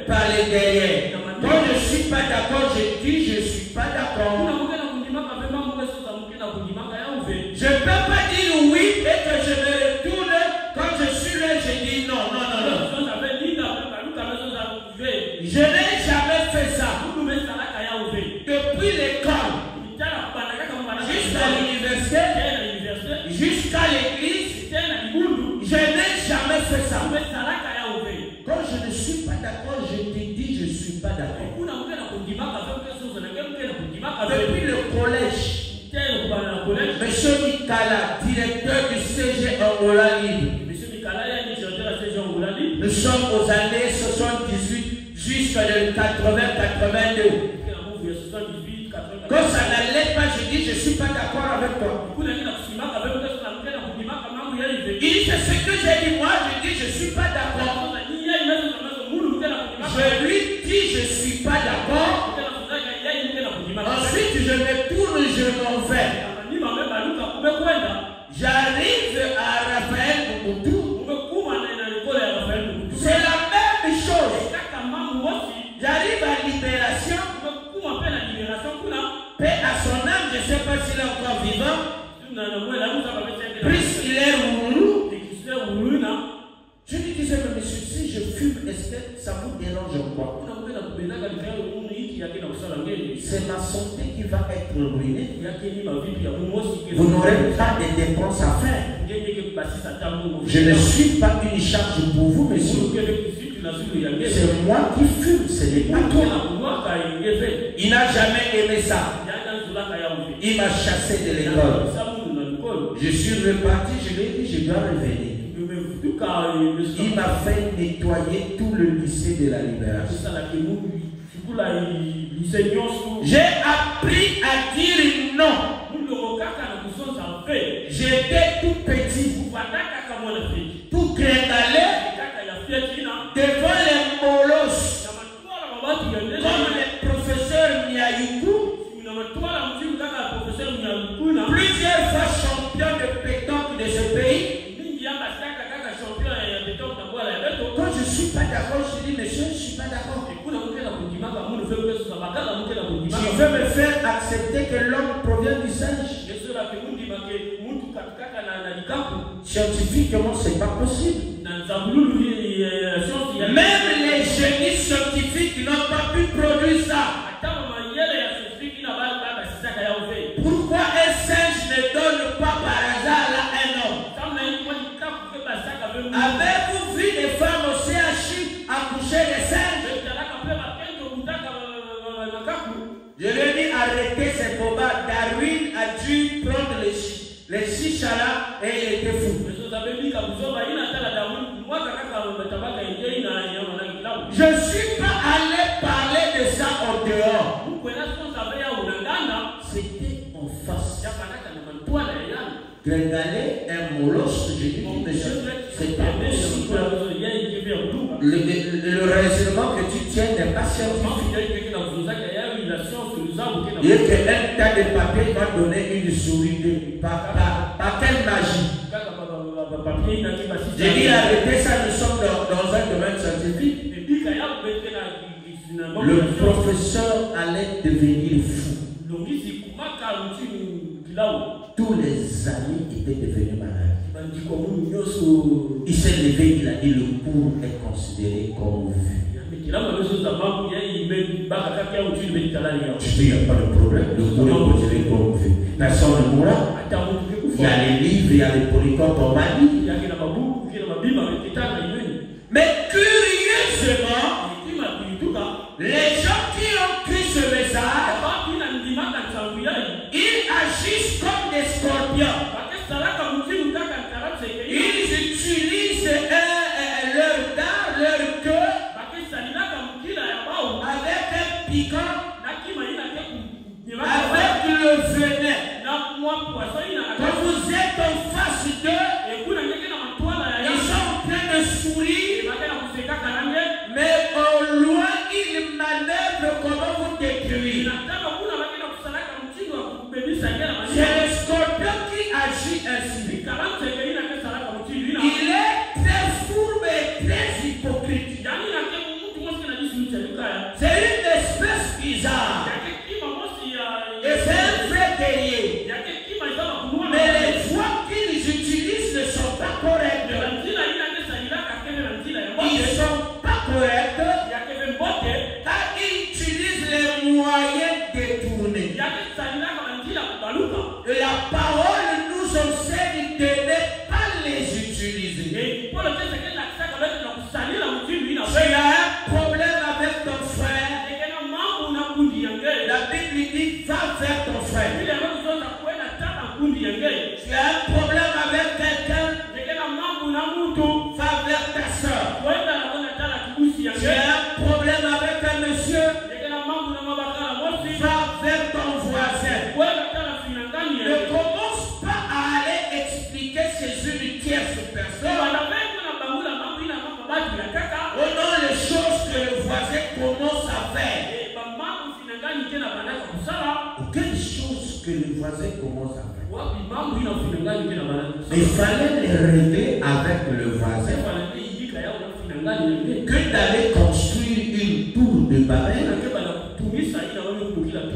par le derrière. Quand je ne suis pas d'accord, je dis je ne suis pas d'accord. Je ne peux pas dire oui et que je me retourne. Quand je suis là, je dis non. Je n'ai jamais fait ça. Depuis l'école, jusqu'à l'université, jusqu'à l'église, je n'ai jamais fait ça. Quand je ne suis pas d'accord, je te dis je ne suis pas d'accord. Depuis le collège, Monsieur Mikala, directeur du CG Angola Libre. Nous sommes aux années 78 jusqu'à 80-82. Quand ça n'allait pas, je dis je ne suis pas d'accord avec toi. Il dit c'est ce que j'ai dit moi, je dis je ne suis pas d'accord. Je lui dis je ne suis pas d'accord. Ensuite je me tourne, je m'en vais. J'arrive à Raphaël Mobutu. C'est la même chose. J'arrive à Libération. Paix à son âme, je ne sais pas s'il est encore vivant. Puisqu'il est roulou. Je lui disais, mais monsieur, si je fume, est-ce que ça vous dérange quoi? C'est ma santé qui va être ruinée. Vous n'aurez pas de dépenses à faire. Je ne suis pas une charge pour vous, monsieur. C'est moi qui fume, ce n'est pas toi. Il n'a jamais aimé ça. Il m'a chassé de l'école. Je suis reparti, je lui ai dit, je dois revenir. Il m'a fait nettoyer tout le lycée de la Libération. J'ai appris à dire non. J'étais tout petit, tout gringalé, devant les molosses, comme le professeur Miayuku, plusieurs fois champion de pétanque de ce pays. Quand je ne suis pas d'accord, je dis monsieur, je ne suis pas d'accord. Tu veux me faire accepter que l'homme provient du singe? Scientifiquement, ce n'est pas possible. Même les génies scientifiques n'ont pas pu produire ça. Pourquoi un singe ne donne pas par hasard là un homme? Avez-vous vu des femmes au CHU accoucher des singes? Je lui ai dit arrêtez ces bobards. Darwin a dû prendre les chichas là et il était fou. Je ne suis pas allé parler de ça en dehors. C'était en face. Gringalé, un molosse, j'ai dit monsieur, c'est pas possible. Le raisonnement que tu tiens n'est pas scientifique. Il y a qu'un tas de papier va donner une souris. Par quelle magie? J'ai dit arrêtez ça, nous sommes dans un domaine scientifique. Le professeur allait devenir fou. Tous les amis étaient devenus malades. Il s'est levé, il a dit le cours est considéré comme vu. Je dis, il n'y a pas de problème, le cours est considéré comme vu. Personne ne mourra. Il y a les livres, il y a les polycopes en Mali. Mais curieusement, les gens qui ont pris ce message parole nous enseigne de ne pas les utiliser. Tu as un problème avec ton frère. La Bible dit va vers ton frère. Tu as un problème avec quelqu'un. Va vers ta soeur. Tu as un problème avec un monsieur. Va vers ton voisin. Ne commence pas à aller expliquer chez une tierce personne. Oh non, les choses que le voisin commence à faire. Aucune chose que le voisin commence à faire. Il fallait les régler avec le voisin. Que d'aller construire une tour de Babel.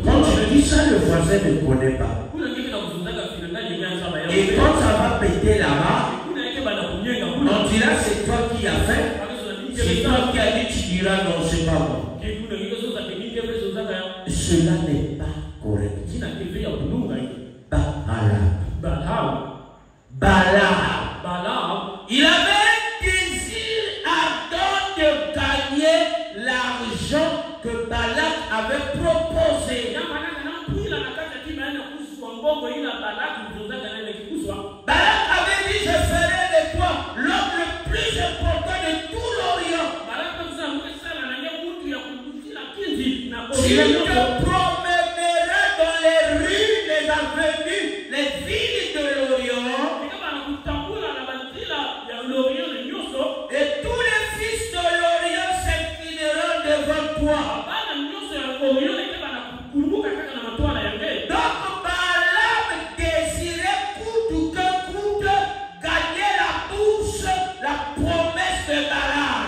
Quand tu dis ça, le voisin ne connaît pas. Et quand ça va péter là-bas, on dira c'est toi qui as fait. C'est toi qui as dit, tu diras non, c'est pas moi. Cela n'est pas correct. Balaam. Il avait un désir ardent de gagner l'argent que Balak avait proposé. Balak avait dit, je ferai de toi l'homme le plus important de tout l'Orient. Tu te promèneras dans les rues, les avenues, les villes de l'Orient. Et tous les fils de l'Orient s'inclineront devant toi. Donc Balaam désirait coûte que coûte gagner la bourse, la promesse de Balak.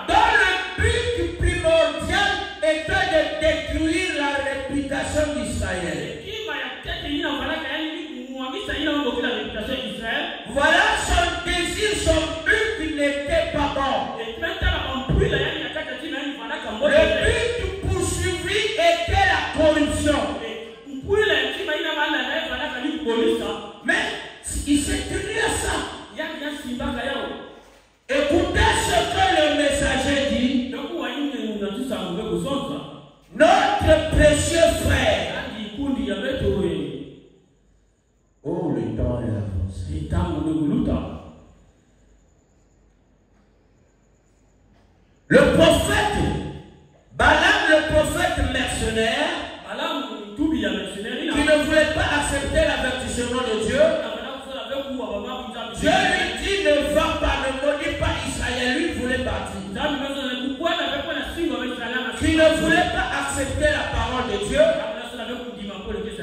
Dans le but primordial était de détruire la réputation d'Israël. Voilà son désir, son but n'était pas bon. Le but poursuivi était la corruption. Mais il s'est tenu à ça. Écoutez ce que le messager dit. Notre précieux frère. Oh, le temps est avancé. Le prophète, Balaam, le prophète mercenaire, qui ne voulait pas accepter l'avertissement de Dieu, Dieu lui dit ne va pas, ne maudis pas Israël. Lui voulait partir. Qui ne voulait pas accepter la parole de Dieu.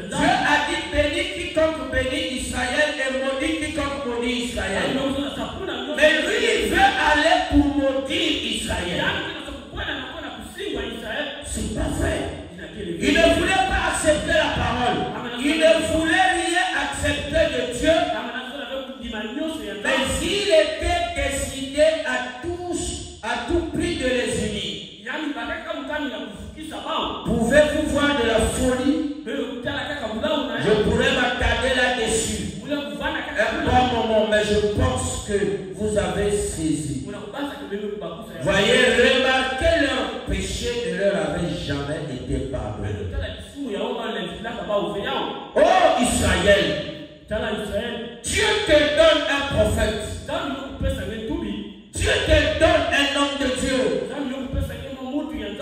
Dieu a dit bénis quiconque bénit Israël et maudit quiconque maudit Israël. Mais lui il veut aller pour maudire Israël. C'est pas vrai. Il ne voulait pas accepter la parole. Il ne voulait rien accepter de Dieu. Mais il était décidé à tout prix de les unir. Pouvez-vous voir de la folie? Je pourrais m'attarder là-dessus. Un bon moment, mais je pense que vous avez saisi. Voyez, remarquez leur péché ne leur avait jamais été pardonné. Oh Israël, Dieu te donne un prophète. Dieu te donne un homme de Dieu.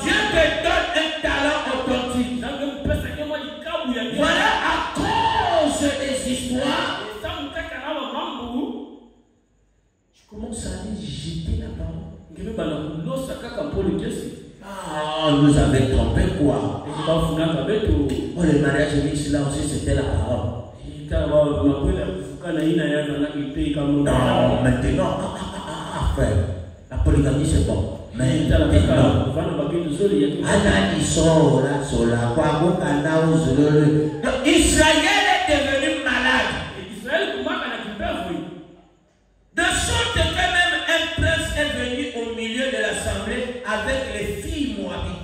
Dieu te donne un talent authentique. Voilà à cause des histoires. Je commence à aller jeter la parole. Ah, nous avait trompé quoi? Oh, le mariage mixte là aussi c'était la parole. Non, maintenant, frère, la polygamie c'est bon. Mais maintenant, Israël est devenu malade. De sorte que même un prince est venu au milieu de l'assemblée avec les filles moabites.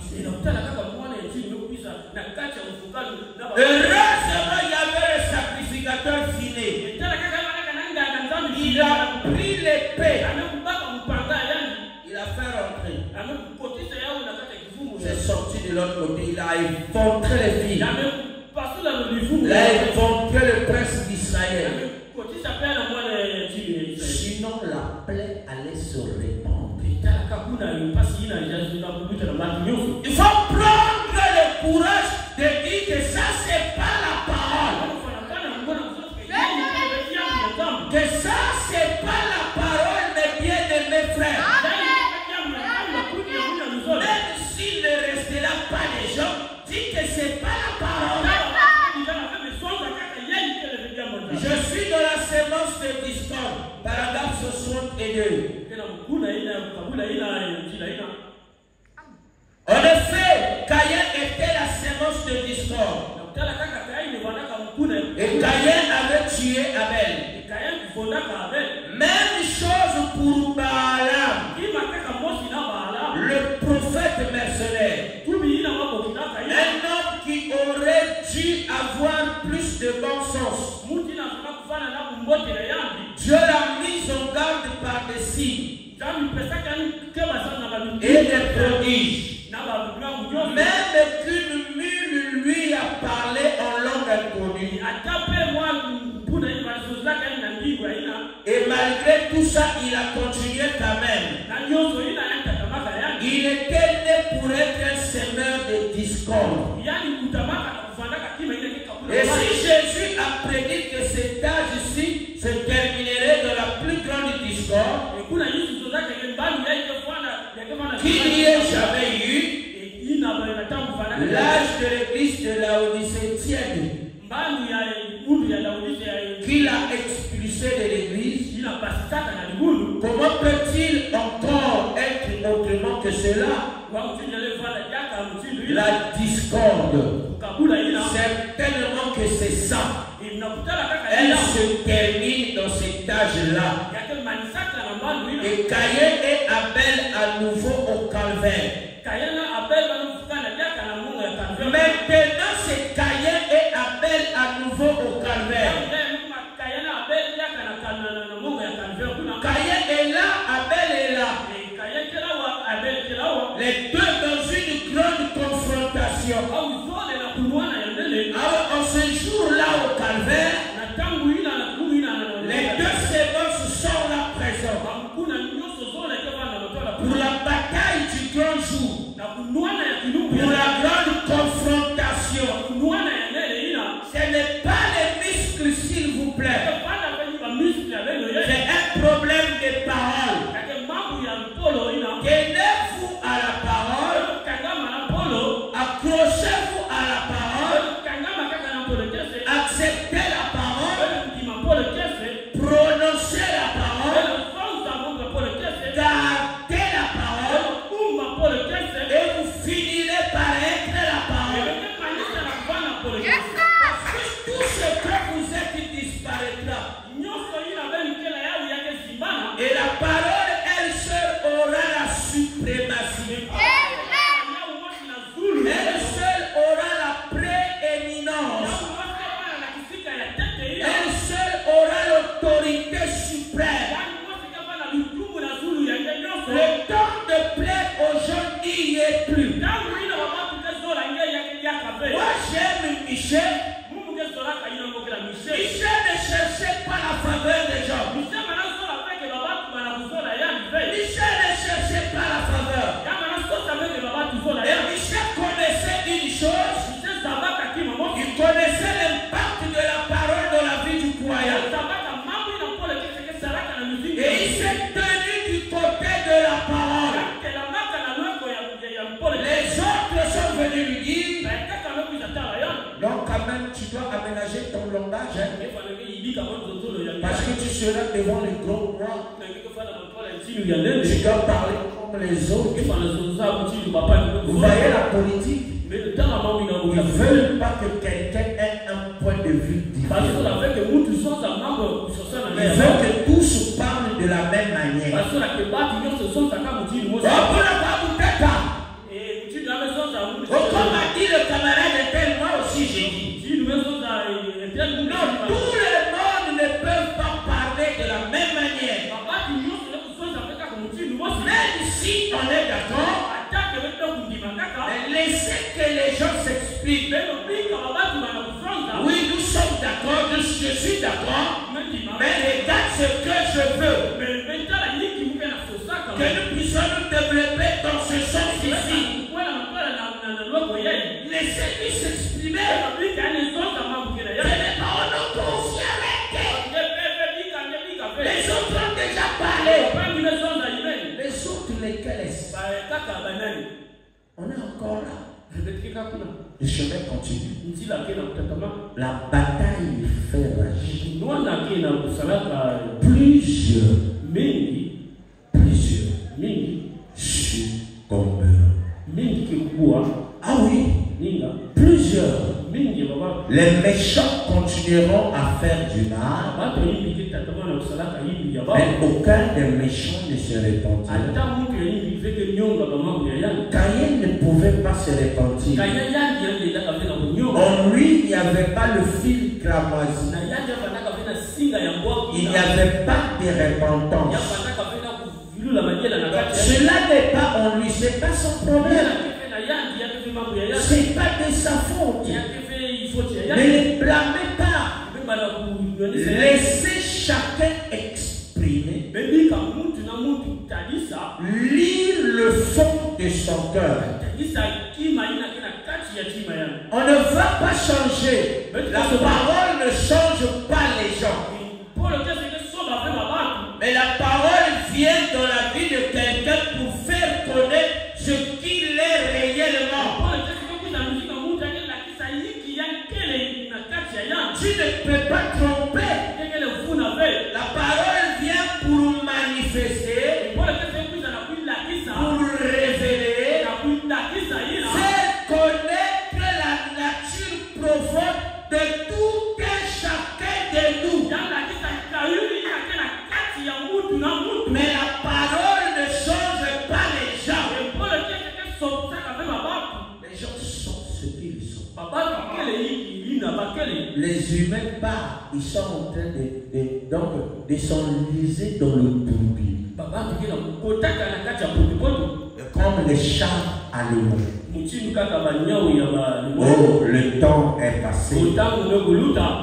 de l'autre côté, il a effondré les villes. Il a même passé dans le livre. Il a effondré le prince d'Israël. Sinon, la plaie allait se répandre. Il faut prendre le courage de dire que ça, c'est pas la parole. Que ça, c'est pas la parole, mes bien-aimés frères. Même s'il ne restera pas les gens, dis que c'est pas la parole. Je suis dans la sémence de discorde, paragraphe 62. En effet, Caïn était la sémence de discorde. Et Caïn avait tué Abel. Même chose pour Balaam, le prophète mercenaire. Un homme qui aurait dû avoir plus de bon sens. Dieu l'a mis en garde par des signes et des prodiges. Même qu'une mule lui a parlé en langue inconnue. Et malgré tout ça, il a continué quand même. Il était né pour être un semeur de discorde. Et si Jésus a prédit que cet âge-ci se terminerait dans la plus grande discorde qu'il n'y ait jamais eu, l'âge de l'église de Laodicée tienne, qu'il a expulsé de l'église, comment peut-il encore être autrement que cela? La discorde, certainement que c'est ça. Elle se termine dans cet âge-là. Et Caïn et Abel à nouveau au calvaire. Maintenant, c'est Caïn et Abel à nouveau au calvaire. Caïn est là, Abel est là. Les deux dans une grande confrontation. Alors, en ce jour-là au calvaire, les deux sémences sont là présents pour la bataille du grand jour, pour la grande confrontation. Ce n'est pas les muscles, s'il vous plaît. C'est un problème de parole. Tenez-vous à la parole, accrochez-vous à la parole, acceptez la parole, prononcez la parole, gardez la parole, et vous finirez par être la parole. Parce que tout ce que vous êtes disparaîtra. Et la parole, elle seule aura la suprématie. Elle seule aura la prééminence. Elle seule aura l'autorité suprême. Le temps de plaire aux gens n'y est plus. Moi j'aime Michel. Michel ne cherchait pas la faveur des gens. Michel ne cherchait pas la faveur. Et Michel connaissait une chose. Il connaissait l'impact de la parole dans la vie du croyant. Et il s'est tenu du côté de la parole. Les autres sont venus lui dire, non, quand même, tu dois aménager ton langage. Hein? Parce que tu seras devant les gros rois. Tu dois parler comme les autres. Vous voyez la politique? Ils ne veulent pas que quelqu'un ait un point de vue différent. Ils veulent que tous parlent de la même manière. Comme a dit le camarade tel, moi aussi j'ai dit. Non, tout le monde ne peut pas parler de la même manière. Même si on est d'accord, laissez explique. Oui, nous sommes d'accord, je suis d'accord. Mais regarde ce que je veux. Que nous puissions nous développer dans ce sens ici. Laissez-lui s'exprimer. Ce n'est pas un autre aussi arrêté. Les autres ont déjà parlé. Les autres lesquels on est encore là. Le chemin continue. La bataille fait rage. Plusieurs succomberont. Ah oui, plusieurs. Les méchants continueront à faire du mal, mais aucun des méchants ne se répandira. Caïn ne pouvait pas se repentir. En lui, il n'y avait pas le fil cramoisi. Il n'y avait pas de repentance. Cela n'est pas en lui, ce n'est pas son problème. Ce n'est pas de sa faute. Ne les blâmez pas. Laissez chacun exprimer. Lire le fond de son cœur. On ne va pas changer. La parole ne change pas les gens. Mais la parole vient dans la vie de quelqu'un pour faire connaître ce qu'il est réellement. Tu ne peux pas tromper. La parole vient pour manifester, pour révéler, faire connaître la nature profonde de tout un chacun de nous. Mais la parole ne change pas les gens. Les gens sont ce qu'ils sont. Les humains partent, ils sont en train de s'enliser dans le bourbier. Comme les chats allemands. Oh, le temps est passé.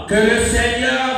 Que le Seigneur